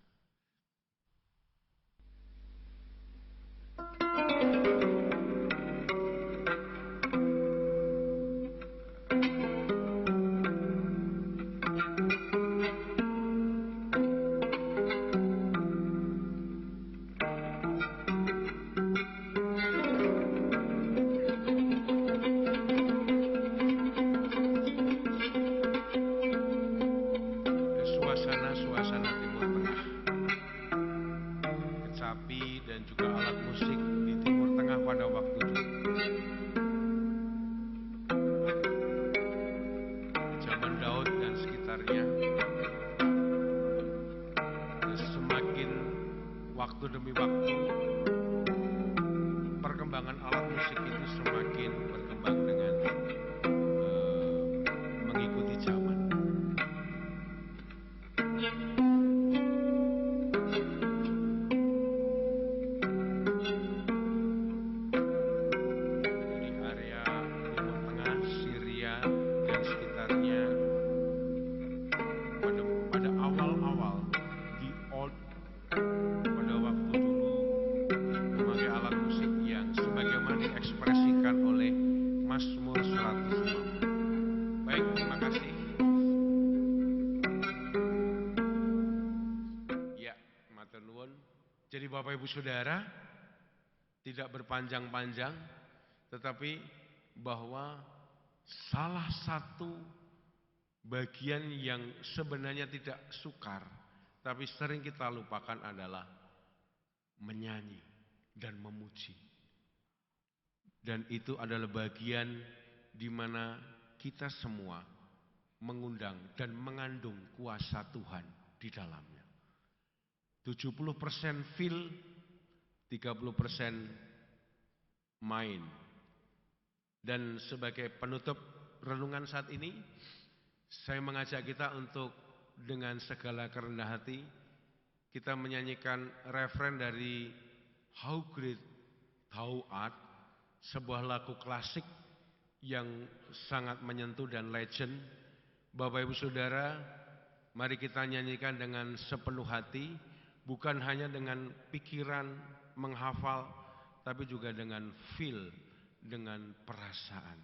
Pada waktu dulu memakai alat musik yang sebagaimana diekspresikan oleh Ibu Saudara, tidak berpanjang-panjang, tetapi bahwa salah satu bagian yang sebenarnya tidak sukar, tapi sering kita lupakan adalah menyanyi dan memuji. Dan itu adalah bagian di mana kita semua mengundang dan mengandung kuasa Tuhan di dalamnya. 70% feel, 30% main. Dan sebagai penutup renungan saat ini, saya mengajak kita untuk dengan segala kerendahan hati, kita menyanyikan referen dari How Great Thou Art, sebuah lagu klasik yang sangat menyentuh dan legend. Bapak Ibu Saudara, mari kita nyanyikan dengan sepenuh hati, bukan hanya dengan pikiran menghafal, tapi juga dengan feel, dengan perasaan.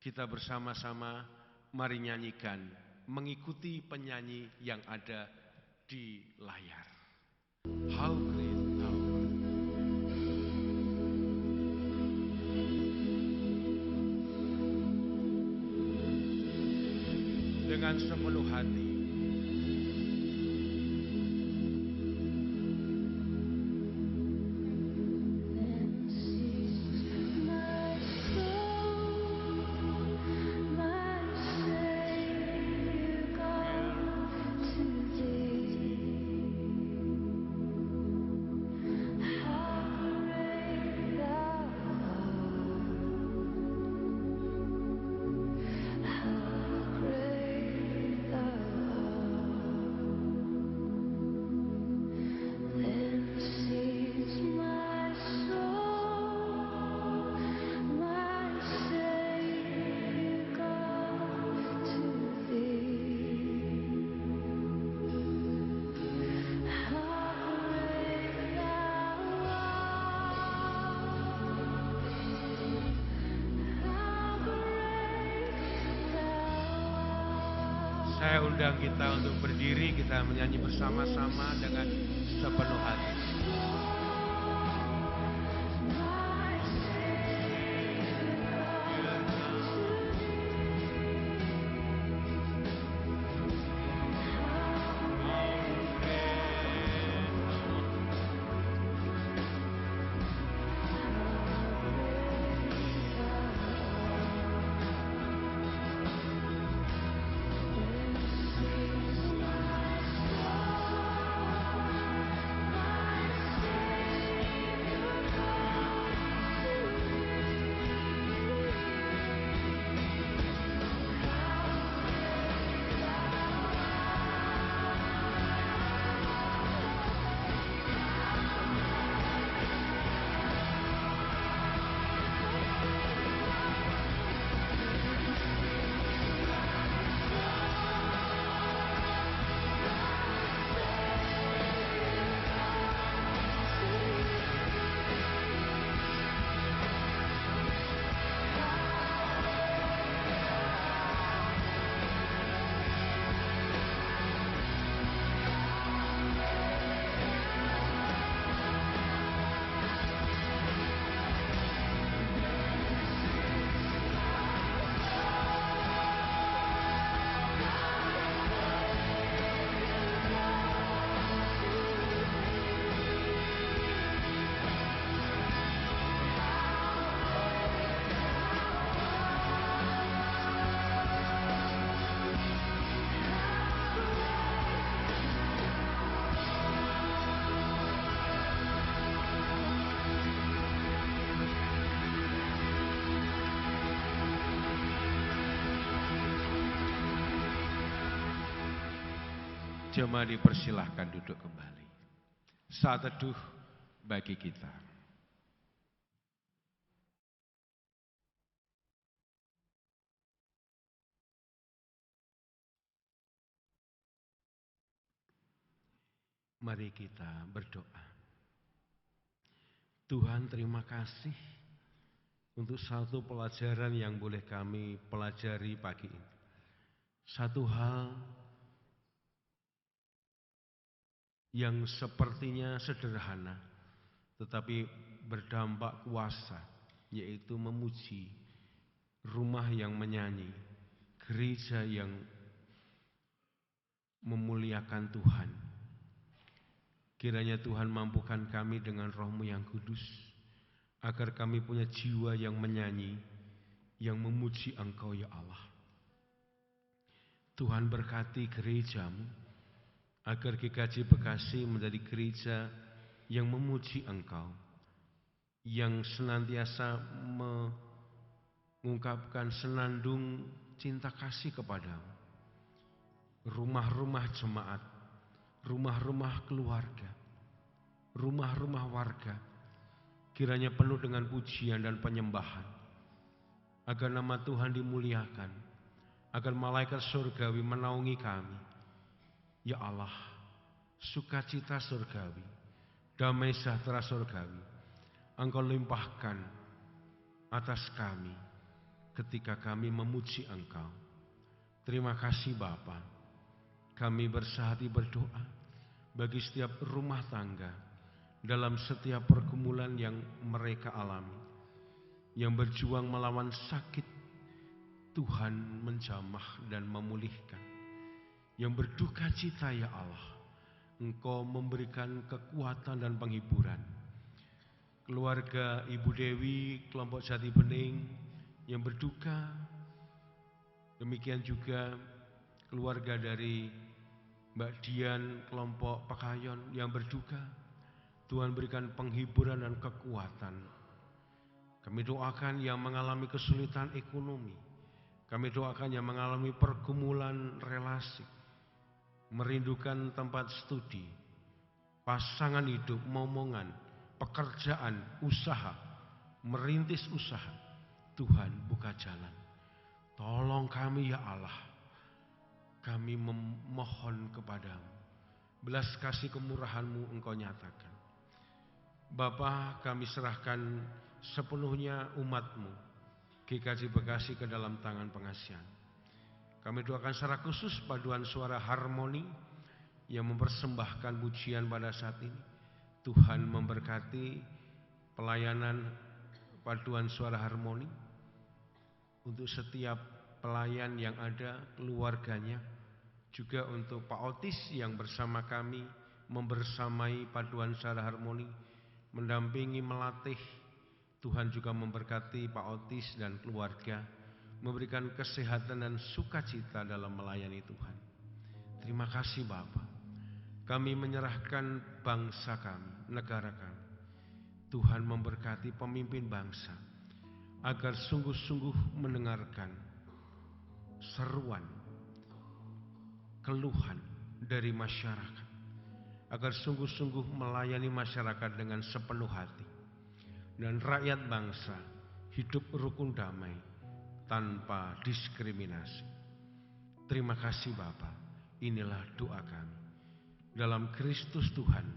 Kita bersama-sama mari nyanyikan, mengikuti penyanyi yang ada di layar. How great thou art. Dengan sepenuh hati. Saya undang kita untuk berdiri, kita menyanyi bersama-sama dengan sepenuh hati. Jemaat dipersilahkan duduk kembali. Saat teduh bagi kita. Mari kita berdoa. Tuhan, terima kasih untuk satu pelajaran yang boleh kami pelajari pagi ini. Satu hal yang sepertinya sederhana, tetapi berdampak kuasa, yaitu memuji, rumah yang menyanyi, gereja yang memuliakan Tuhan. Kiranya Tuhan mampukan kami dengan Roh-Mu yang kudus, agar kami punya jiwa yang menyanyi, yang memuji Engkau ya Allah. Tuhan berkati gereja-Mu, agar GKJ Bekasi menjadi gereja yang memuji Engkau, yang senantiasa mengungkapkan senandung cinta kasih kepadamu. Rumah-rumah jemaat, rumah-rumah keluarga, rumah-rumah warga, kiranya penuh dengan pujian dan penyembahan, agar nama Tuhan dimuliakan, agar malaikat surgawi menaungi kami. Ya Allah, sukacita surgawi, damai sejahtera surgawi, Engkau limpahkan atas kami ketika kami memuji Engkau. Terima kasih Bapa. Kami bersehati berdoa bagi setiap rumah tangga dalam setiap pergumulan yang mereka alami, yang berjuang melawan sakit. Tuhan menjamah dan memulihkan. Yang berduka cita ya Allah, Engkau memberikan kekuatan dan penghiburan. Keluarga Ibu Dewi, kelompok Jati Bening yang berduka, demikian juga keluarga dari Mbak Dian, kelompok Pekayon yang berduka, Tuhan berikan penghiburan dan kekuatan. Kami doakan yang mengalami kesulitan ekonomi, kami doakan yang mengalami pergumulan relasi, merindukan tempat studi, pasangan hidup, momongan, pekerjaan, usaha, merintis usaha. Tuhan buka jalan. Tolong kami ya Allah. Kami memohon kepadamu. Belas kasih kemurahan-Mu Engkau nyatakan. Bapa, kami serahkan sepenuhnya umat-Mu, GKJ Bekasi, ke dalam tangan pengasihan. Kami doakan secara khusus paduan suara harmoni yang mempersembahkan pujian pada saat ini. Tuhan memberkati pelayanan paduan suara harmoni untuk setiap pelayan yang ada, keluarganya, juga untuk Pak Otis yang bersama kami membersamai paduan suara harmoni, mendampingi, melatih. Tuhan juga memberkati Pak Otis dan keluarga, memberikan kesehatan dan sukacita dalam melayani Tuhan. Terima kasih Bapa. Kami menyerahkan bangsa kami, negara kami. Tuhan memberkati pemimpin bangsa, agar sungguh-sungguh mendengarkan seruan, keluhan dari masyarakat, agar sungguh-sungguh melayani masyarakat dengan sepenuh hati, dan rakyat bangsa hidup rukun damai tanpa diskriminasi. Terima kasih Bapa. Inilah doa kami. Dalam Kristus Tuhan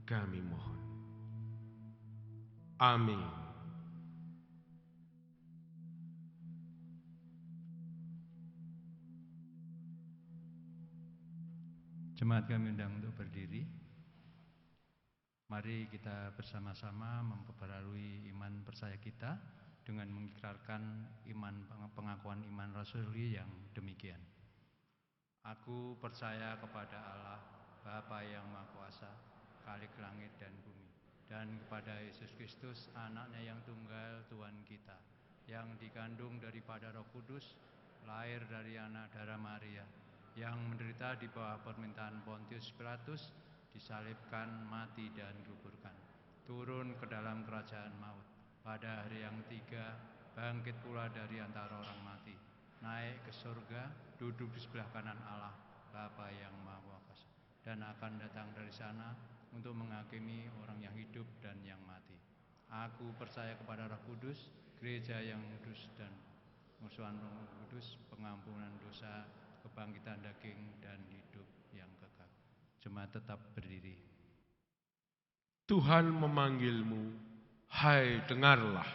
kami mohon. Amin. Jemaat kami undang untuk berdiri. Mari kita bersama-sama memperbarui iman percaya kita dengan mengikrarkan pengakuan iman rasuli yang demikian. Aku percaya kepada Allah, Bapa yang Maha Kuasa, Khalik langit dan bumi, dan kepada Yesus Kristus, anaknya yang tunggal, Tuhan kita, yang dikandung daripada Roh Kudus, lahir dari anak darah Maria, yang menderita di bawah permintaan Pontius Pilatus, disalibkan, mati dan dikuburkan, turun ke dalam kerajaan maut, pada hari yang ketiga bangkit pula dari antara orang mati, naik ke surga, duduk di sebelah kanan Allah Bapa yang Maha Kuasa, dan akan datang dari sana untuk menghakimi orang yang hidup dan yang mati. Aku percaya kepada Roh Kudus, gereja yang kudus dan musuhan Roh Kudus, pengampunan dosa, kebangkitan daging dan hidup yang kekal. Jemaat tetap berdiri. Tuhan memanggilmu, hai dengarlah.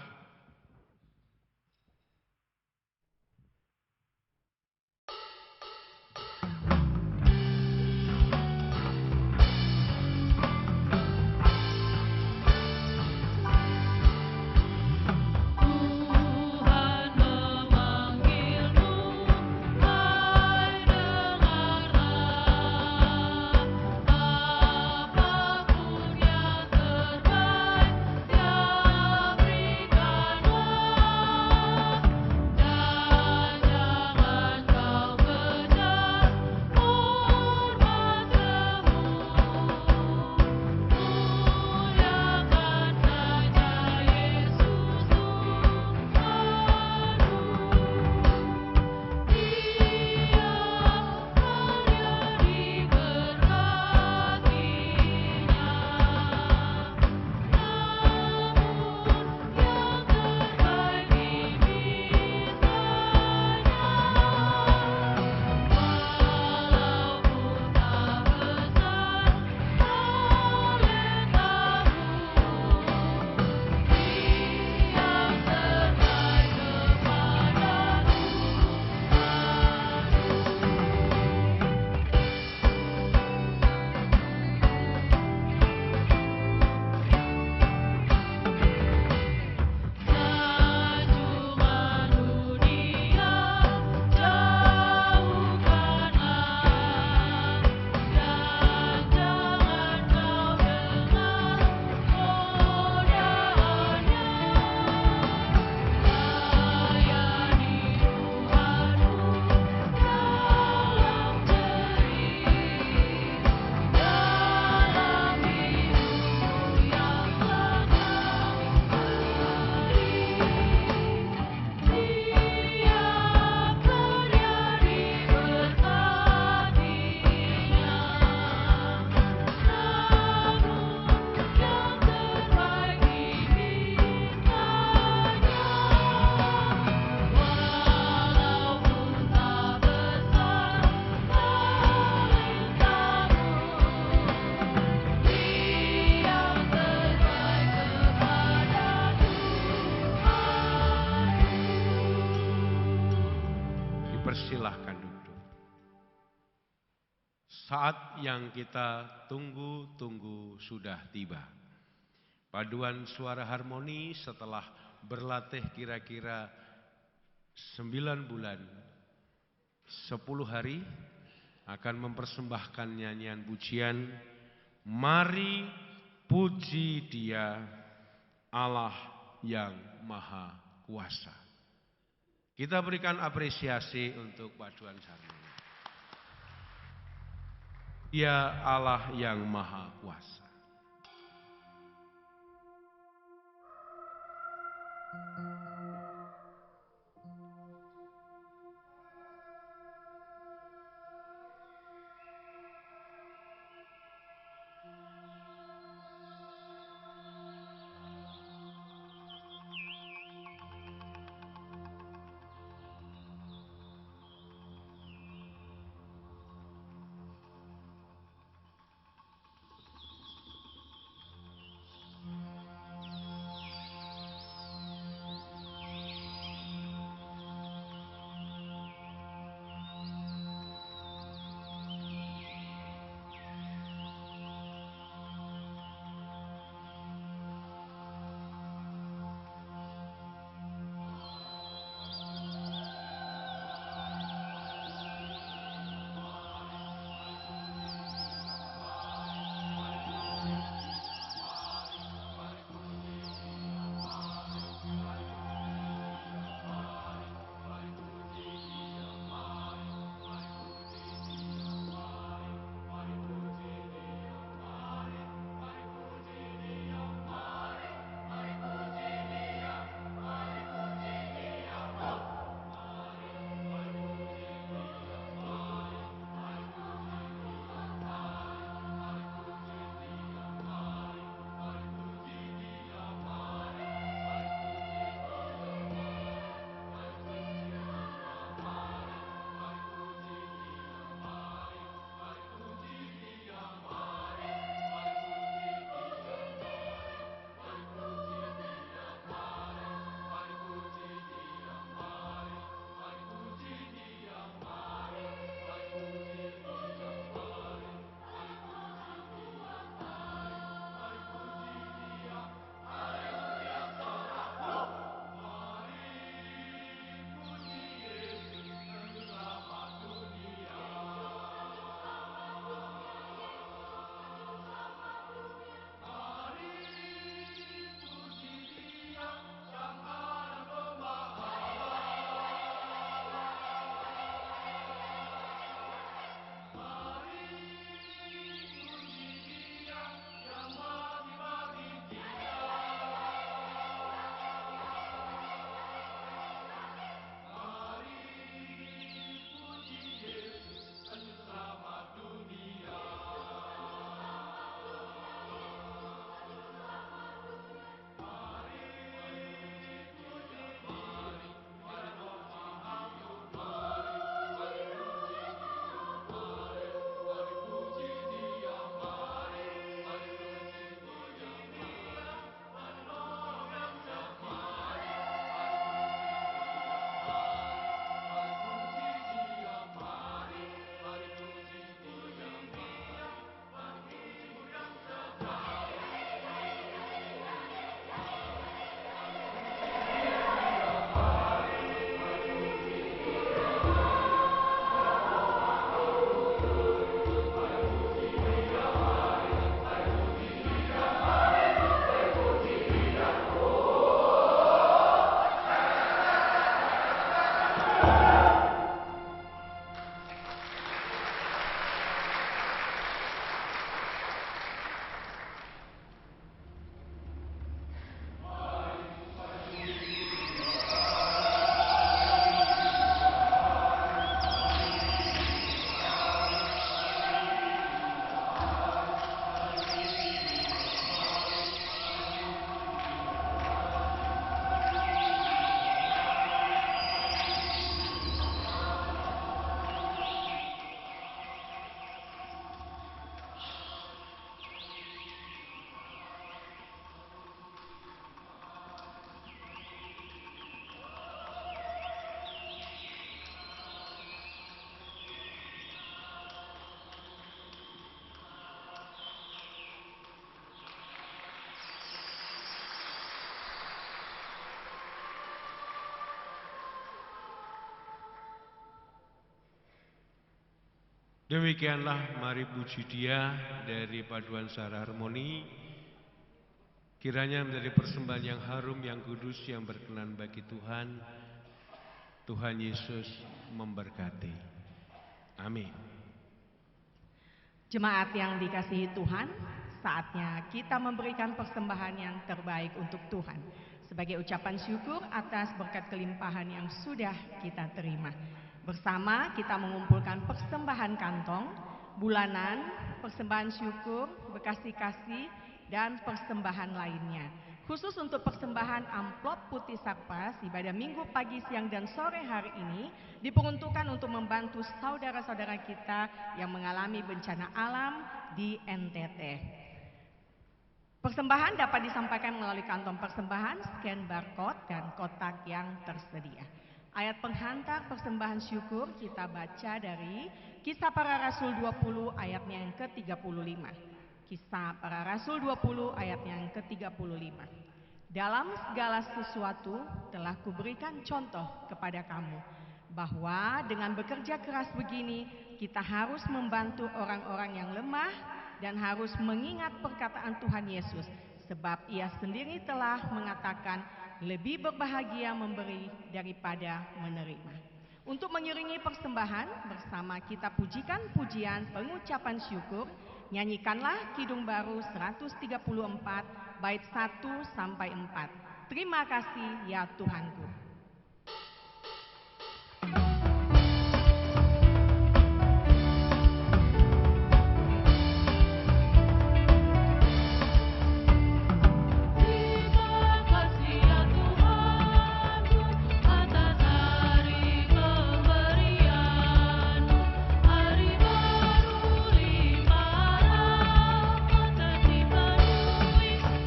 Persilahkan duduk. Saat yang kita tunggu-tunggu sudah tiba. Paduan suara harmoni setelah berlatih kira-kira 9 bulan, 10 hari akan mempersembahkan nyanyian pujian. Mari puji Dia, Allah yang Maha Kuasa. Kita berikan apresiasi untuk paduan harmoni. Dia Allah yang Maha Kuasa. Demikianlah mari puji Dia dari paduan suara harmoni. Kiranya menjadi persembahan yang harum, yang kudus, yang berkenan bagi Tuhan. Tuhan Yesus memberkati. Amin. Jemaat yang dikasihi Tuhan, saatnya kita memberikan persembahan yang terbaik untuk Tuhan sebagai ucapan syukur atas berkat kelimpahan yang sudah kita terima. Bersama kita mengumpulkan persembahan kantong, bulanan, persembahan syukur, bekasi kasih, dan persembahan lainnya. Khusus untuk persembahan amplop putih Sarpas ibadah Minggu pagi, siang, dan sore hari ini diperuntukkan untuk membantu saudara-saudara kita yang mengalami bencana alam di NTT. Persembahan dapat disampaikan melalui kantong persembahan, scan barcode, dan kotak yang tersedia. Ayat penghantar persembahan syukur kita baca dari Kisah Para Rasul 20 ayatnya yang ke-35. Kisah Para Rasul 20 ayatnya yang ke-35. Dalam segala sesuatu telah kuberikan contoh kepada kamu, bahwa dengan bekerja keras begini kita harus membantu orang-orang yang lemah dan harus mengingat perkataan Tuhan Yesus, sebab Ia sendiri telah mengatakan, lebih berbahagia memberi daripada menerima. Untuk mengiringi persembahan bersama kita pujikan pujian pengucapan syukur, nyanyikanlah Kidung Baru 134 bait 1 sampai 4. Terima kasih ya Tuhanku.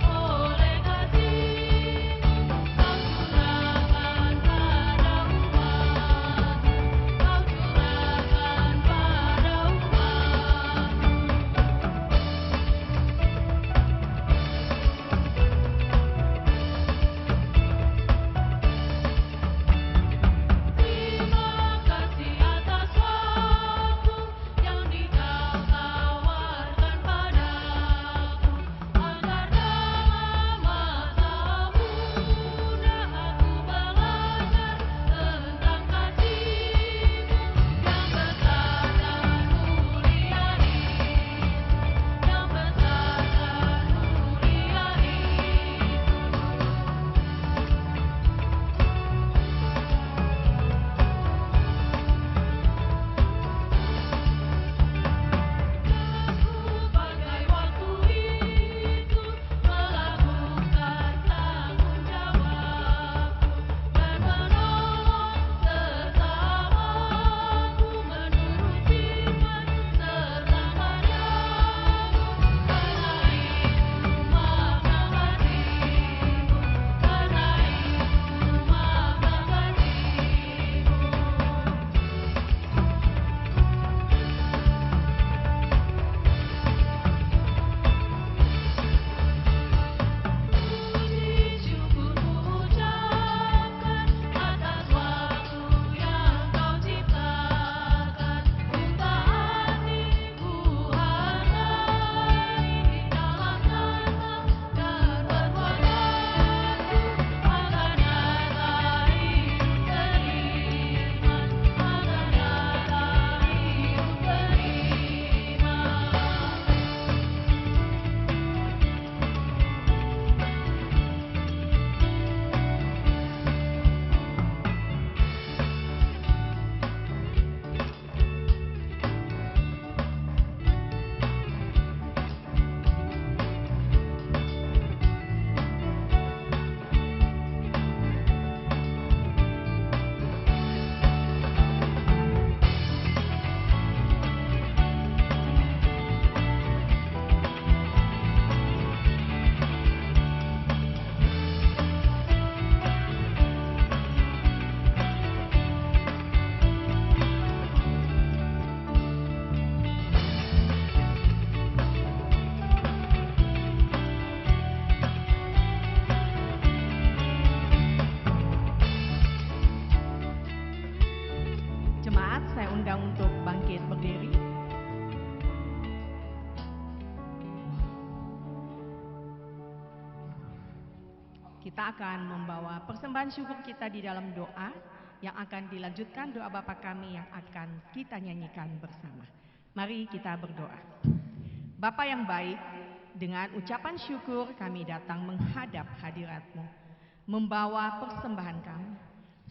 Oleh kasih, kau Kita akan membawa persembahan syukur kita di dalam doa yang akan dilanjutkan doa Bapa kami yang akan kita nyanyikan bersama. Mari kita berdoa. Bapa yang baik, dengan ucapan syukur kami datang menghadap hadirat-Mu, membawa persembahan kami.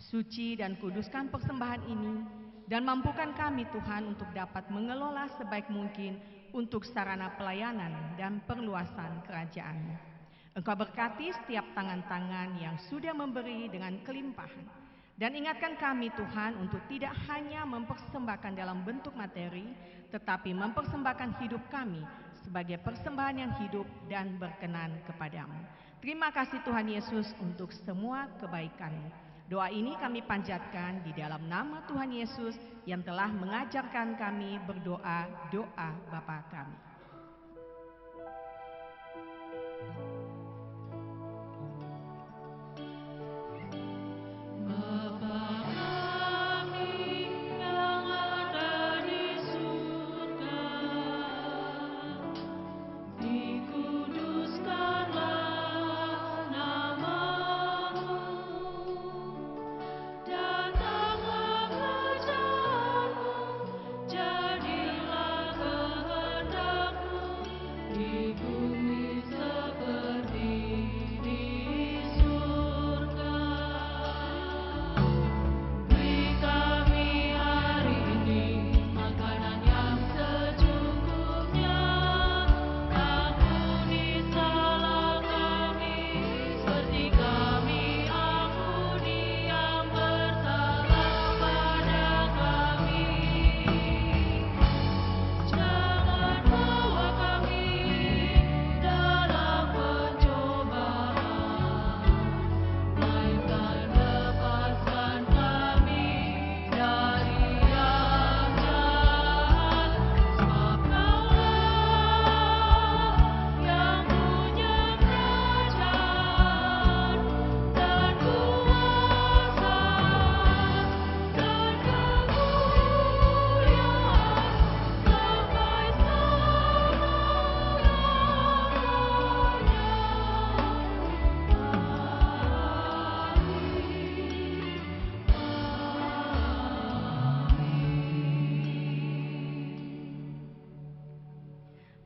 Suci dan kuduskan persembahan ini, dan mampukan kami Tuhan untuk dapat mengelola sebaik mungkin untuk sarana pelayanan dan perluasan kerajaan-Mu. Engkau berkati setiap tangan-tangan yang sudah memberi dengan kelimpahan. Dan ingatkan kami Tuhan untuk tidak hanya mempersembahkan dalam bentuk materi, tetapi mempersembahkan hidup kami sebagai persembahan yang hidup dan berkenan kepadamu. Terima kasih Tuhan Yesus untuk semua kebaikan-Mu. Doa ini kami panjatkan di dalam nama Tuhan Yesus yang telah mengajarkan kami berdoa doa Bapa kami.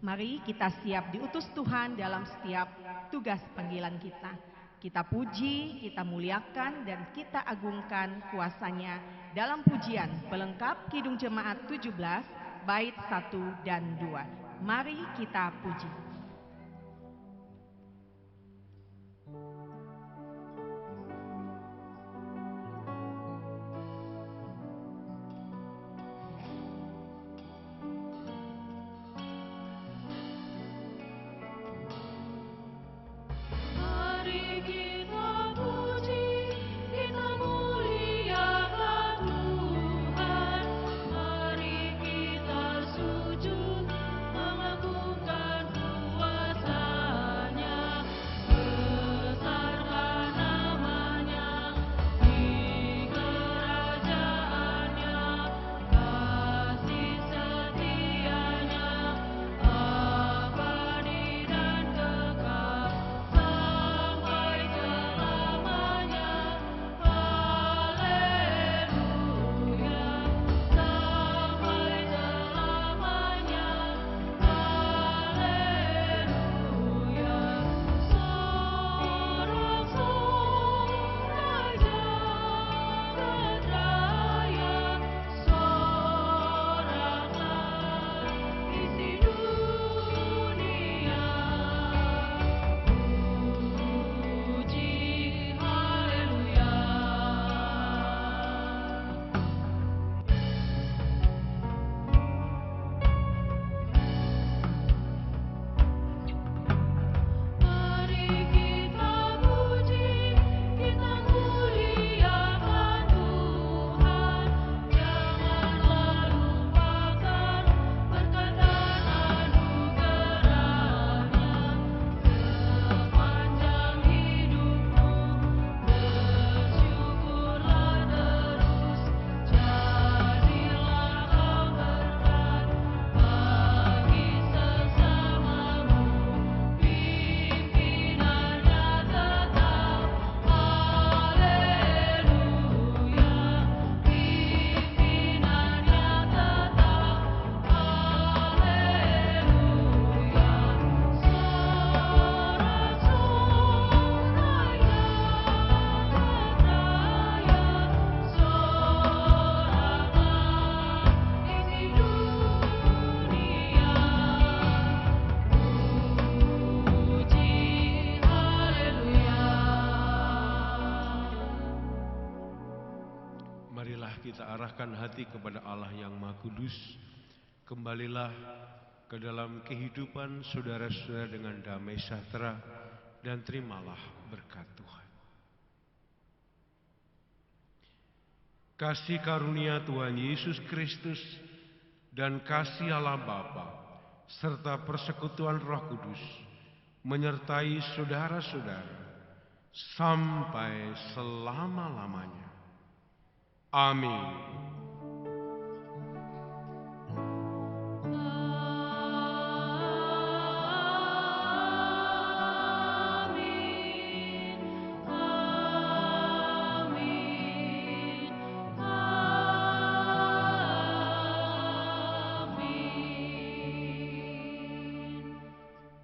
Mari kita siap diutus Tuhan dalam setiap tugas panggilan kita. Kita puji, kita muliakan, dan kita agungkan kuasa-Nya dalam pujian pelengkap Kidung Jemaat 17, bait 1 dan 2. Mari kita puji. Mengagungkan kita arahkan hati kepada Allah yang Maha Kudus. Kembalilah ke dalam kehidupan saudara-saudara dengan damai sejahtera dan terimalah berkat Tuhan. Kasih karunia Tuhan Yesus Kristus dan kasih Allah Bapa serta persekutuan Roh Kudus menyertai saudara-saudara sampai selama-lamanya. Amin.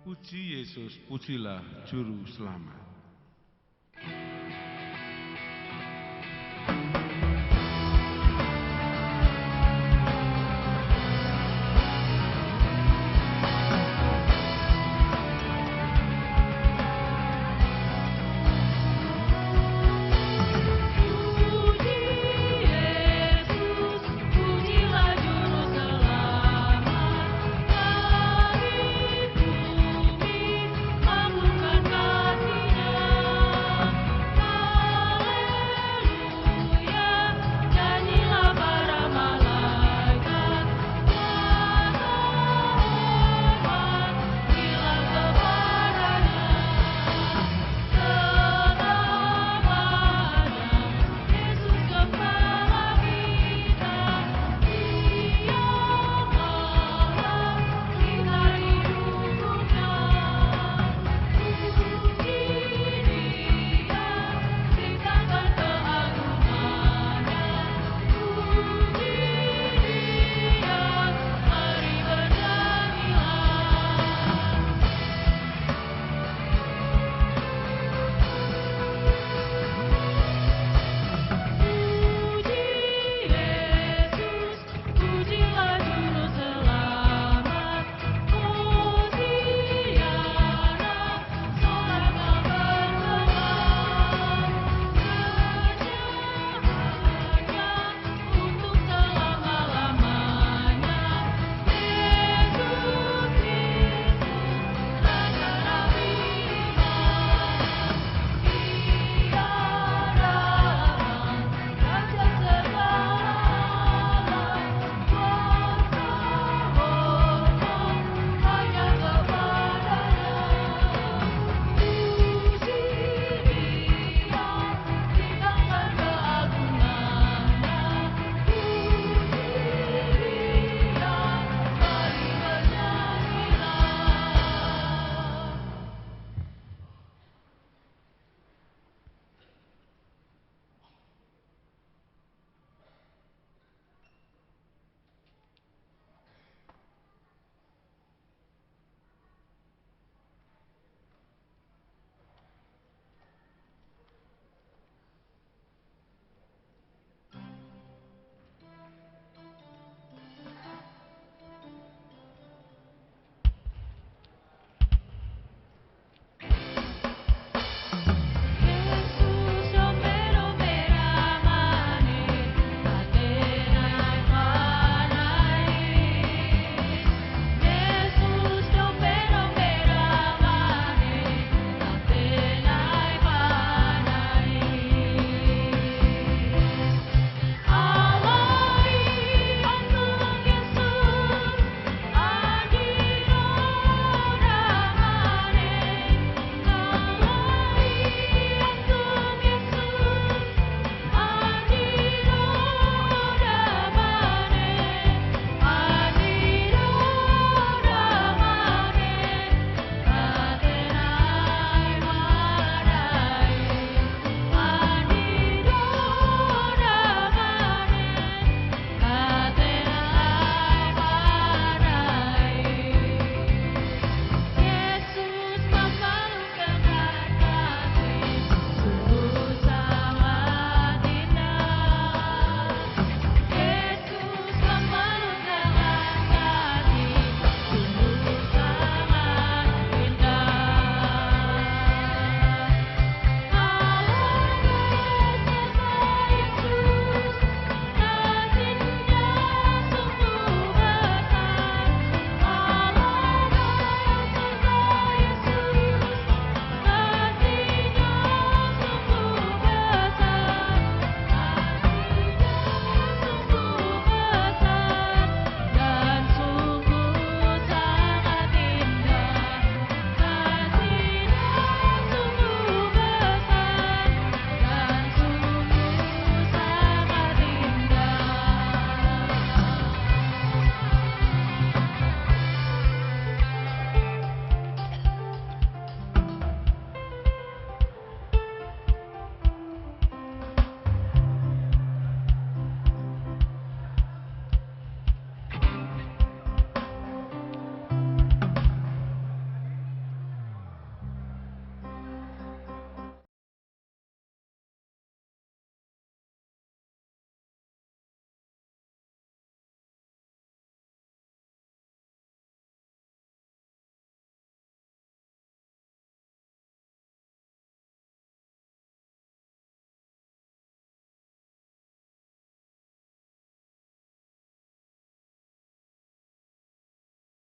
Puji Yesus, pujilah Juru Selamat.